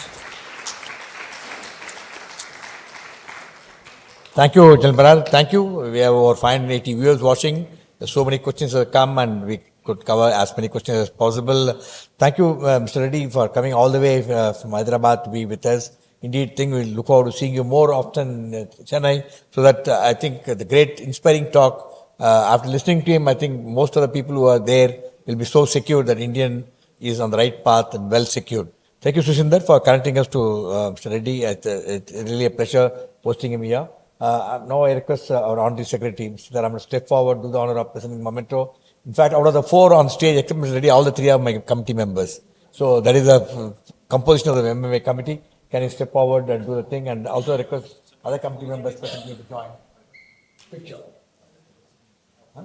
S1: Thank you, Gen Brar. Thank you. We have over 580 viewers watching. There's so many questions have come and we could cover as many questions as possible. Thank you, Mr. Reddy, for coming all the way from Hyderabad to be with us. Indeed, we look forward to seeing you more often in Chennai, so that I think the great inspiring talk, after listening to him, I think most of the people who are there will be so secure that Indian is on the right path and well secured. Thank you, Sushindar, for connecting us to Mr. Reddy. It's really a pleasure hosting him here. Now I request our Honorary Secretary, Mr. Ram, to step forward, do the honor of presenting memento. In fact, out of the 4 on stage, except Mr. Reddy, all the 3 are my committee members. So that is the composition of the MMA committee. Can you step forward and do the thing? And also request other committee members presently to join. Picture. Huh?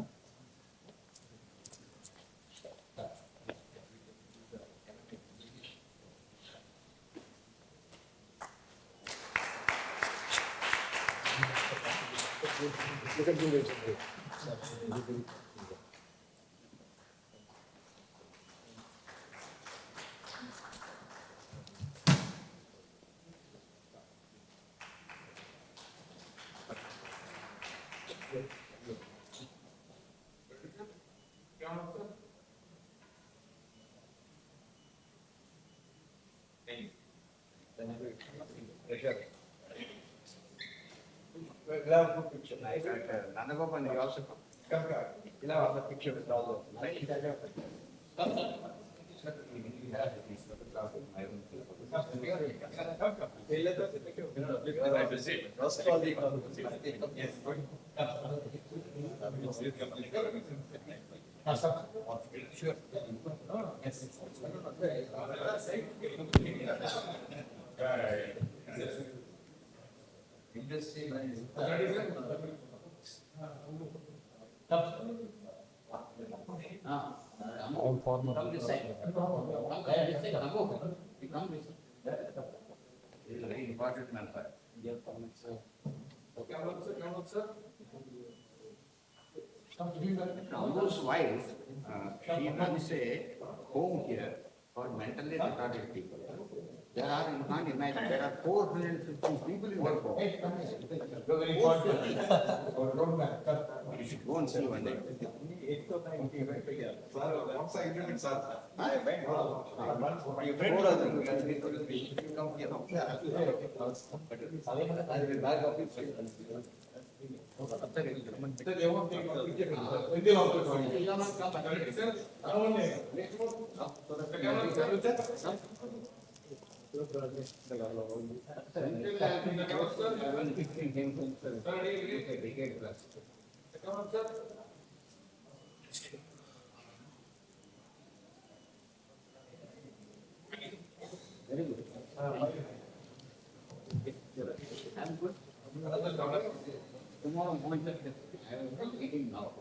S6: Rambo's wife, she runs a home here for mentally retarded people. There are, you can't imagine, there are 450 people in that home. You should go and see one day. Tomorrow morning, I am eating now.